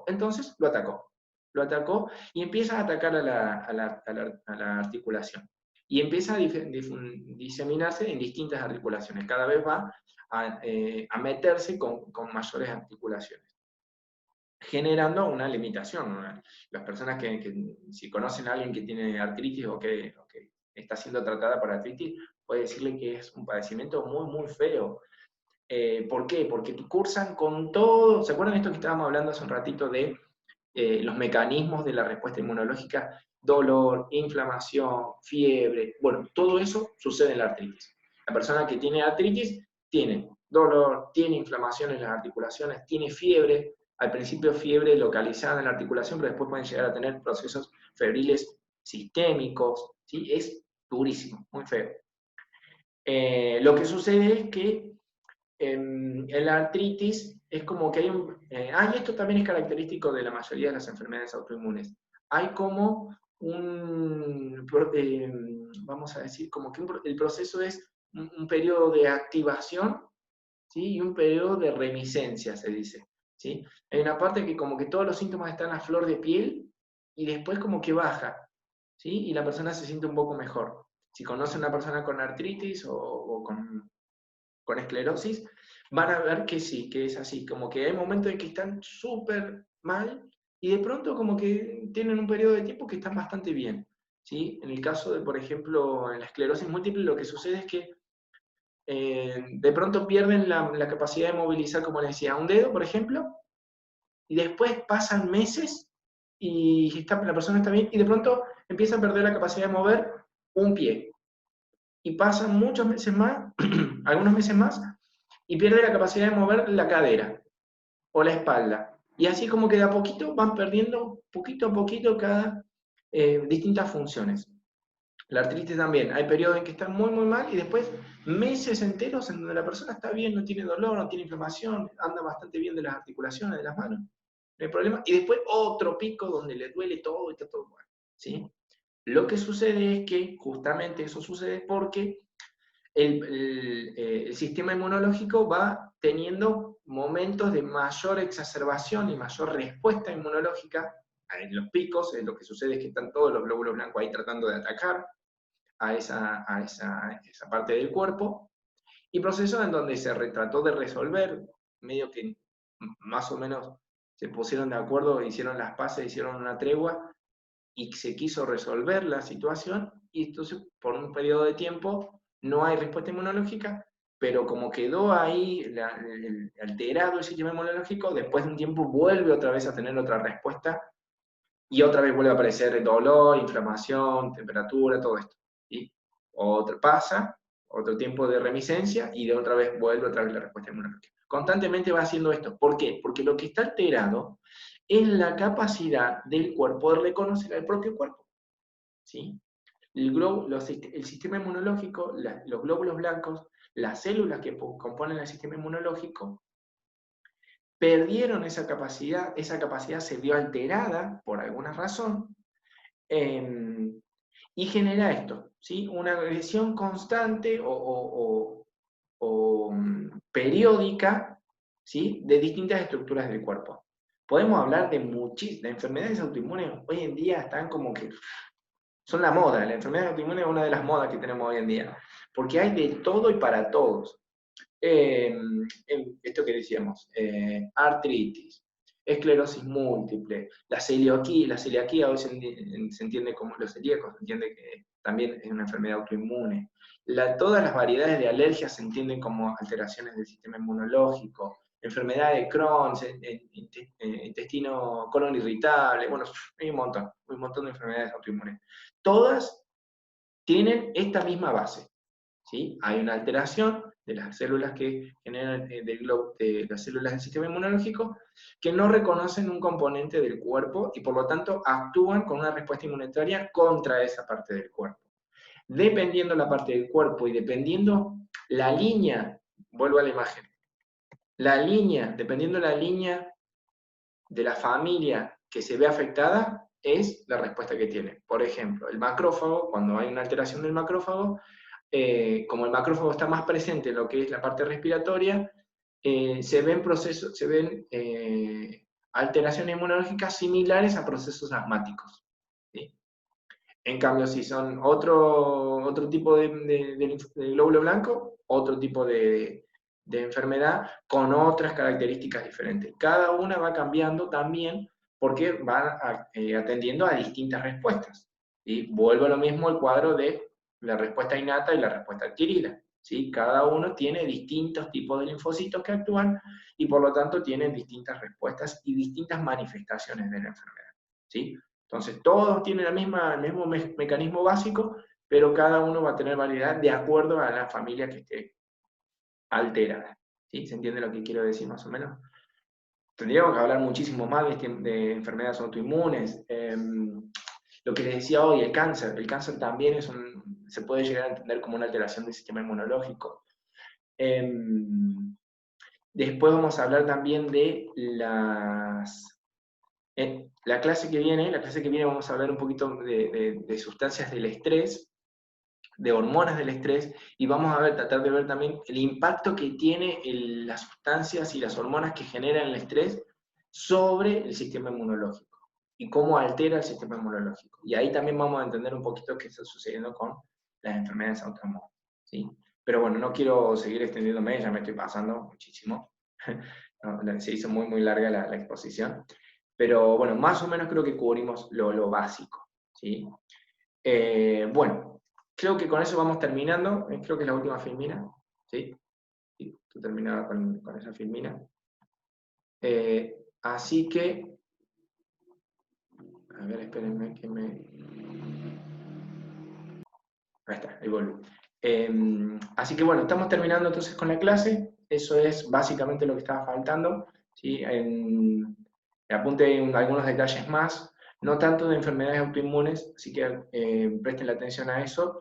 Entonces lo atacó y empieza a atacar a la articulación. Y empieza a diseminarse en distintas articulaciones. Cada vez va a meterse con mayores articulaciones, generando una limitación. Las personas que si conocen a alguien que tiene artritis o que está siendo tratada por artritis, puede decirle que es un padecimiento muy feo. ¿Por qué? Porque cursan con todo. ¿Se acuerdan de esto que estábamos hablando hace un ratito de los mecanismos de la respuesta inmunológica? Dolor, inflamación, fiebre. Bueno, todo eso sucede en la artritis. La persona que tiene artritis tiene dolor, tiene inflamación en las articulaciones, tiene fiebre. Al principio fiebre localizada en la articulación, pero después pueden llegar a tener procesos febriles sistémicos. ¿Sí? Es durísimo, muy feo. Lo que sucede es que en la artritis es como que hay y esto también es característico de la mayoría de las enfermedades autoinmunes. Hay como vamos a decir, como que el proceso es un periodo de activación, ¿sí? Y un periodo de reminiscencia, se dice, ¿sí? Hay una parte que como que todos los síntomas están a flor de piel y después como que baja, ¿sí? Y la persona se siente un poco mejor. Si conoce a una persona con artritis o con esclerosis, van a ver que sí, que es así, como que hay momentos en que están súper mal y de pronto como que tienen un periodo de tiempo que están bastante bien, ¿sí? En el caso de, por ejemplo, en la esclerosis múltiple, lo que sucede es que de pronto pierden la capacidad de movilizar, como les decía, un dedo, por ejemplo, y después pasan meses y la persona está bien, y de pronto empieza a perder la capacidad de mover un pie. Y pasan muchos meses más, algunos meses más, y pierde la capacidad de mover la cadera o la espalda. Y así como que de a poquito van perdiendo, poquito a poquito, cada distintas funciones. La artritis también, hay periodos en que están muy, muy mal y después meses enteros en donde la persona está bien, no tiene dolor, no tiene inflamación, anda bastante bien de las articulaciones, de las manos, no hay problema. Y después otro pico donde le duele todo y está todo mal, ¿sí? Lo que sucede es que justamente eso sucede porque el sistema inmunológico va teniendo momentos de mayor exacerbación y mayor respuesta inmunológica. En los picos, lo que sucede es que están todos los glóbulos blancos ahí tratando de atacar esa parte del cuerpo, y procesos en donde se trató de resolver, medio que más o menos se pusieron de acuerdo, hicieron las paces, hicieron una tregua, y se quiso resolver la situación, y entonces por un periodo de tiempo no hay respuesta inmunológica, pero como quedó ahí alterado el sistema inmunológico, después de un tiempo vuelve otra vez a tener otra respuesta, y otra vez vuelve a aparecer dolor, inflamación, temperatura, todo esto. ¿Sí? Pasa, otro tiempo de reminiscencia, y de otra vez vuelve otra vez la respuesta inmunológica. Constantemente va haciendo esto. ¿Por qué? Porque lo que está alterado es la capacidad del cuerpo de reconocer al propio cuerpo. ¿Sí? El sistema inmunológico, los glóbulos blancos, las células que componen el sistema inmunológico, perdieron esa capacidad se vio alterada por alguna razón, y genera esto, ¿sí? Una agresión constante periódica, ¿sí? De distintas estructuras del cuerpo. Podemos hablar de enfermedades autoinmunes, hoy en día están como que son la moda. La enfermedad autoinmune es una de las modas que tenemos hoy en día, porque hay de todo y para todos. Esto que decíamos, artritis, esclerosis múltiple, la celiaquía hoy se entiende como los celíacos, se entiende que también es una enfermedad autoinmune. Todas las variedades de alergias se entienden como alteraciones del sistema inmunológico, enfermedad de Crohn, intestino, colon irritable, bueno, hay un montón de enfermedades autoinmunes. Todas tienen esta misma base, ¿sí? Hay una alteración de las células que generan, de las células del sistema inmunológico, que no reconocen un componente del cuerpo y por lo tanto actúan con una respuesta inmunitaria contra esa parte del cuerpo. Dependiendo la parte del cuerpo y dependiendo la línea, vuelvo a la imagen, dependiendo la línea de la familia que se ve afectada, es la respuesta que tiene. Por ejemplo, el macrófago, cuando hay una alteración del macrófago, como el macrófago está más presente en lo que es la parte respiratoria, se ven alteraciones inmunológicas similares a procesos asmáticos. ¿Sí? En cambio, si son otro tipo de glóbulo blanco, otro tipo de enfermedad con otras características diferentes. Cada una va cambiando también porque van atendiendo a distintas respuestas. ¿Sí? Vuelvo a lo mismo el cuadro de la respuesta innata y la respuesta adquirida. ¿Sí? Cada uno tiene distintos tipos de linfocitos que actúan y por lo tanto tienen distintas respuestas y distintas manifestaciones de la enfermedad. ¿Sí? Entonces, todos tienen el mismo mecanismo básico, pero cada uno va a tener variedad de acuerdo a la familia que esté alterada. ¿Sí? ¿Se entiende lo que quiero decir más o menos? Tendríamos que hablar muchísimo más de enfermedades autoinmunes. Lo que les decía hoy, el cáncer. El cáncer también se puede llegar a entender como una alteración del sistema inmunológico. Después vamos a hablar también de la clase que viene vamos a hablar un poquito de sustancias del estrés, de hormonas del estrés, y vamos a tratar de ver también el impacto que tiene las sustancias y las hormonas que generan el estrés sobre el sistema inmunológico, y cómo altera el sistema inmunológico. Y ahí también vamos a entender un poquito qué está sucediendo con las enfermedades autoinmunes, ¿sí? Pero bueno, no quiero seguir extendiéndome, ya me estoy pasando muchísimo. Se hizo muy, muy larga la exposición. Pero bueno, más o menos creo que cubrimos lo básico, ¿sí? Bueno, creo que con eso vamos terminando. Creo que es la última filmina, ¿sí? Sí, tú terminabas con esa filmina. Así que, a ver, espérenme que me... Ahí está, ahí volví. Así que bueno, estamos terminando entonces con la clase. Eso es básicamente lo que estaba faltando, ¿sí? Apunte algunos detalles más, no tanto de enfermedades autoinmunes, así que presten la atención a eso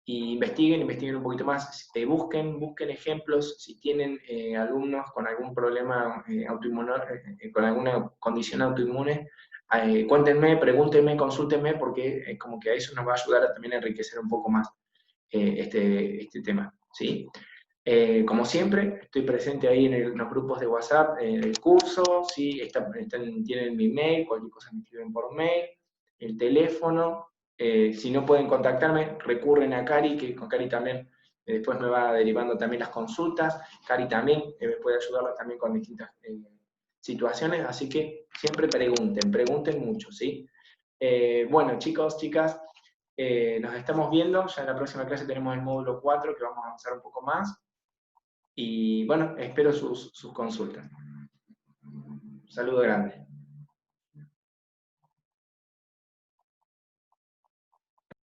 y investiguen un poquito más. Busquen ejemplos, si tienen alumnos con algún problema autoinmune, con alguna condición autoinmune, cuéntenme, pregúntenme, consúltenme, porque como que a eso nos va a ayudar a también enriquecer un poco más este tema, ¿sí? Como siempre, estoy presente ahí en los grupos de WhatsApp del curso, ¿sí? Tienen mi mail, cualquier cosa me escriben por mail, el teléfono. Si no pueden contactarme, recurren a Cari, que con Cari también después me va derivando también las consultas. Cari también me puede ayudarlos también con distintas situaciones, así que siempre pregunten mucho, ¿sí? Bueno, chicos, chicas, nos estamos viendo. Ya en la próxima clase tenemos el módulo 4, que vamos a avanzar un poco más. Y bueno, espero sus consultas. Un saludo grande.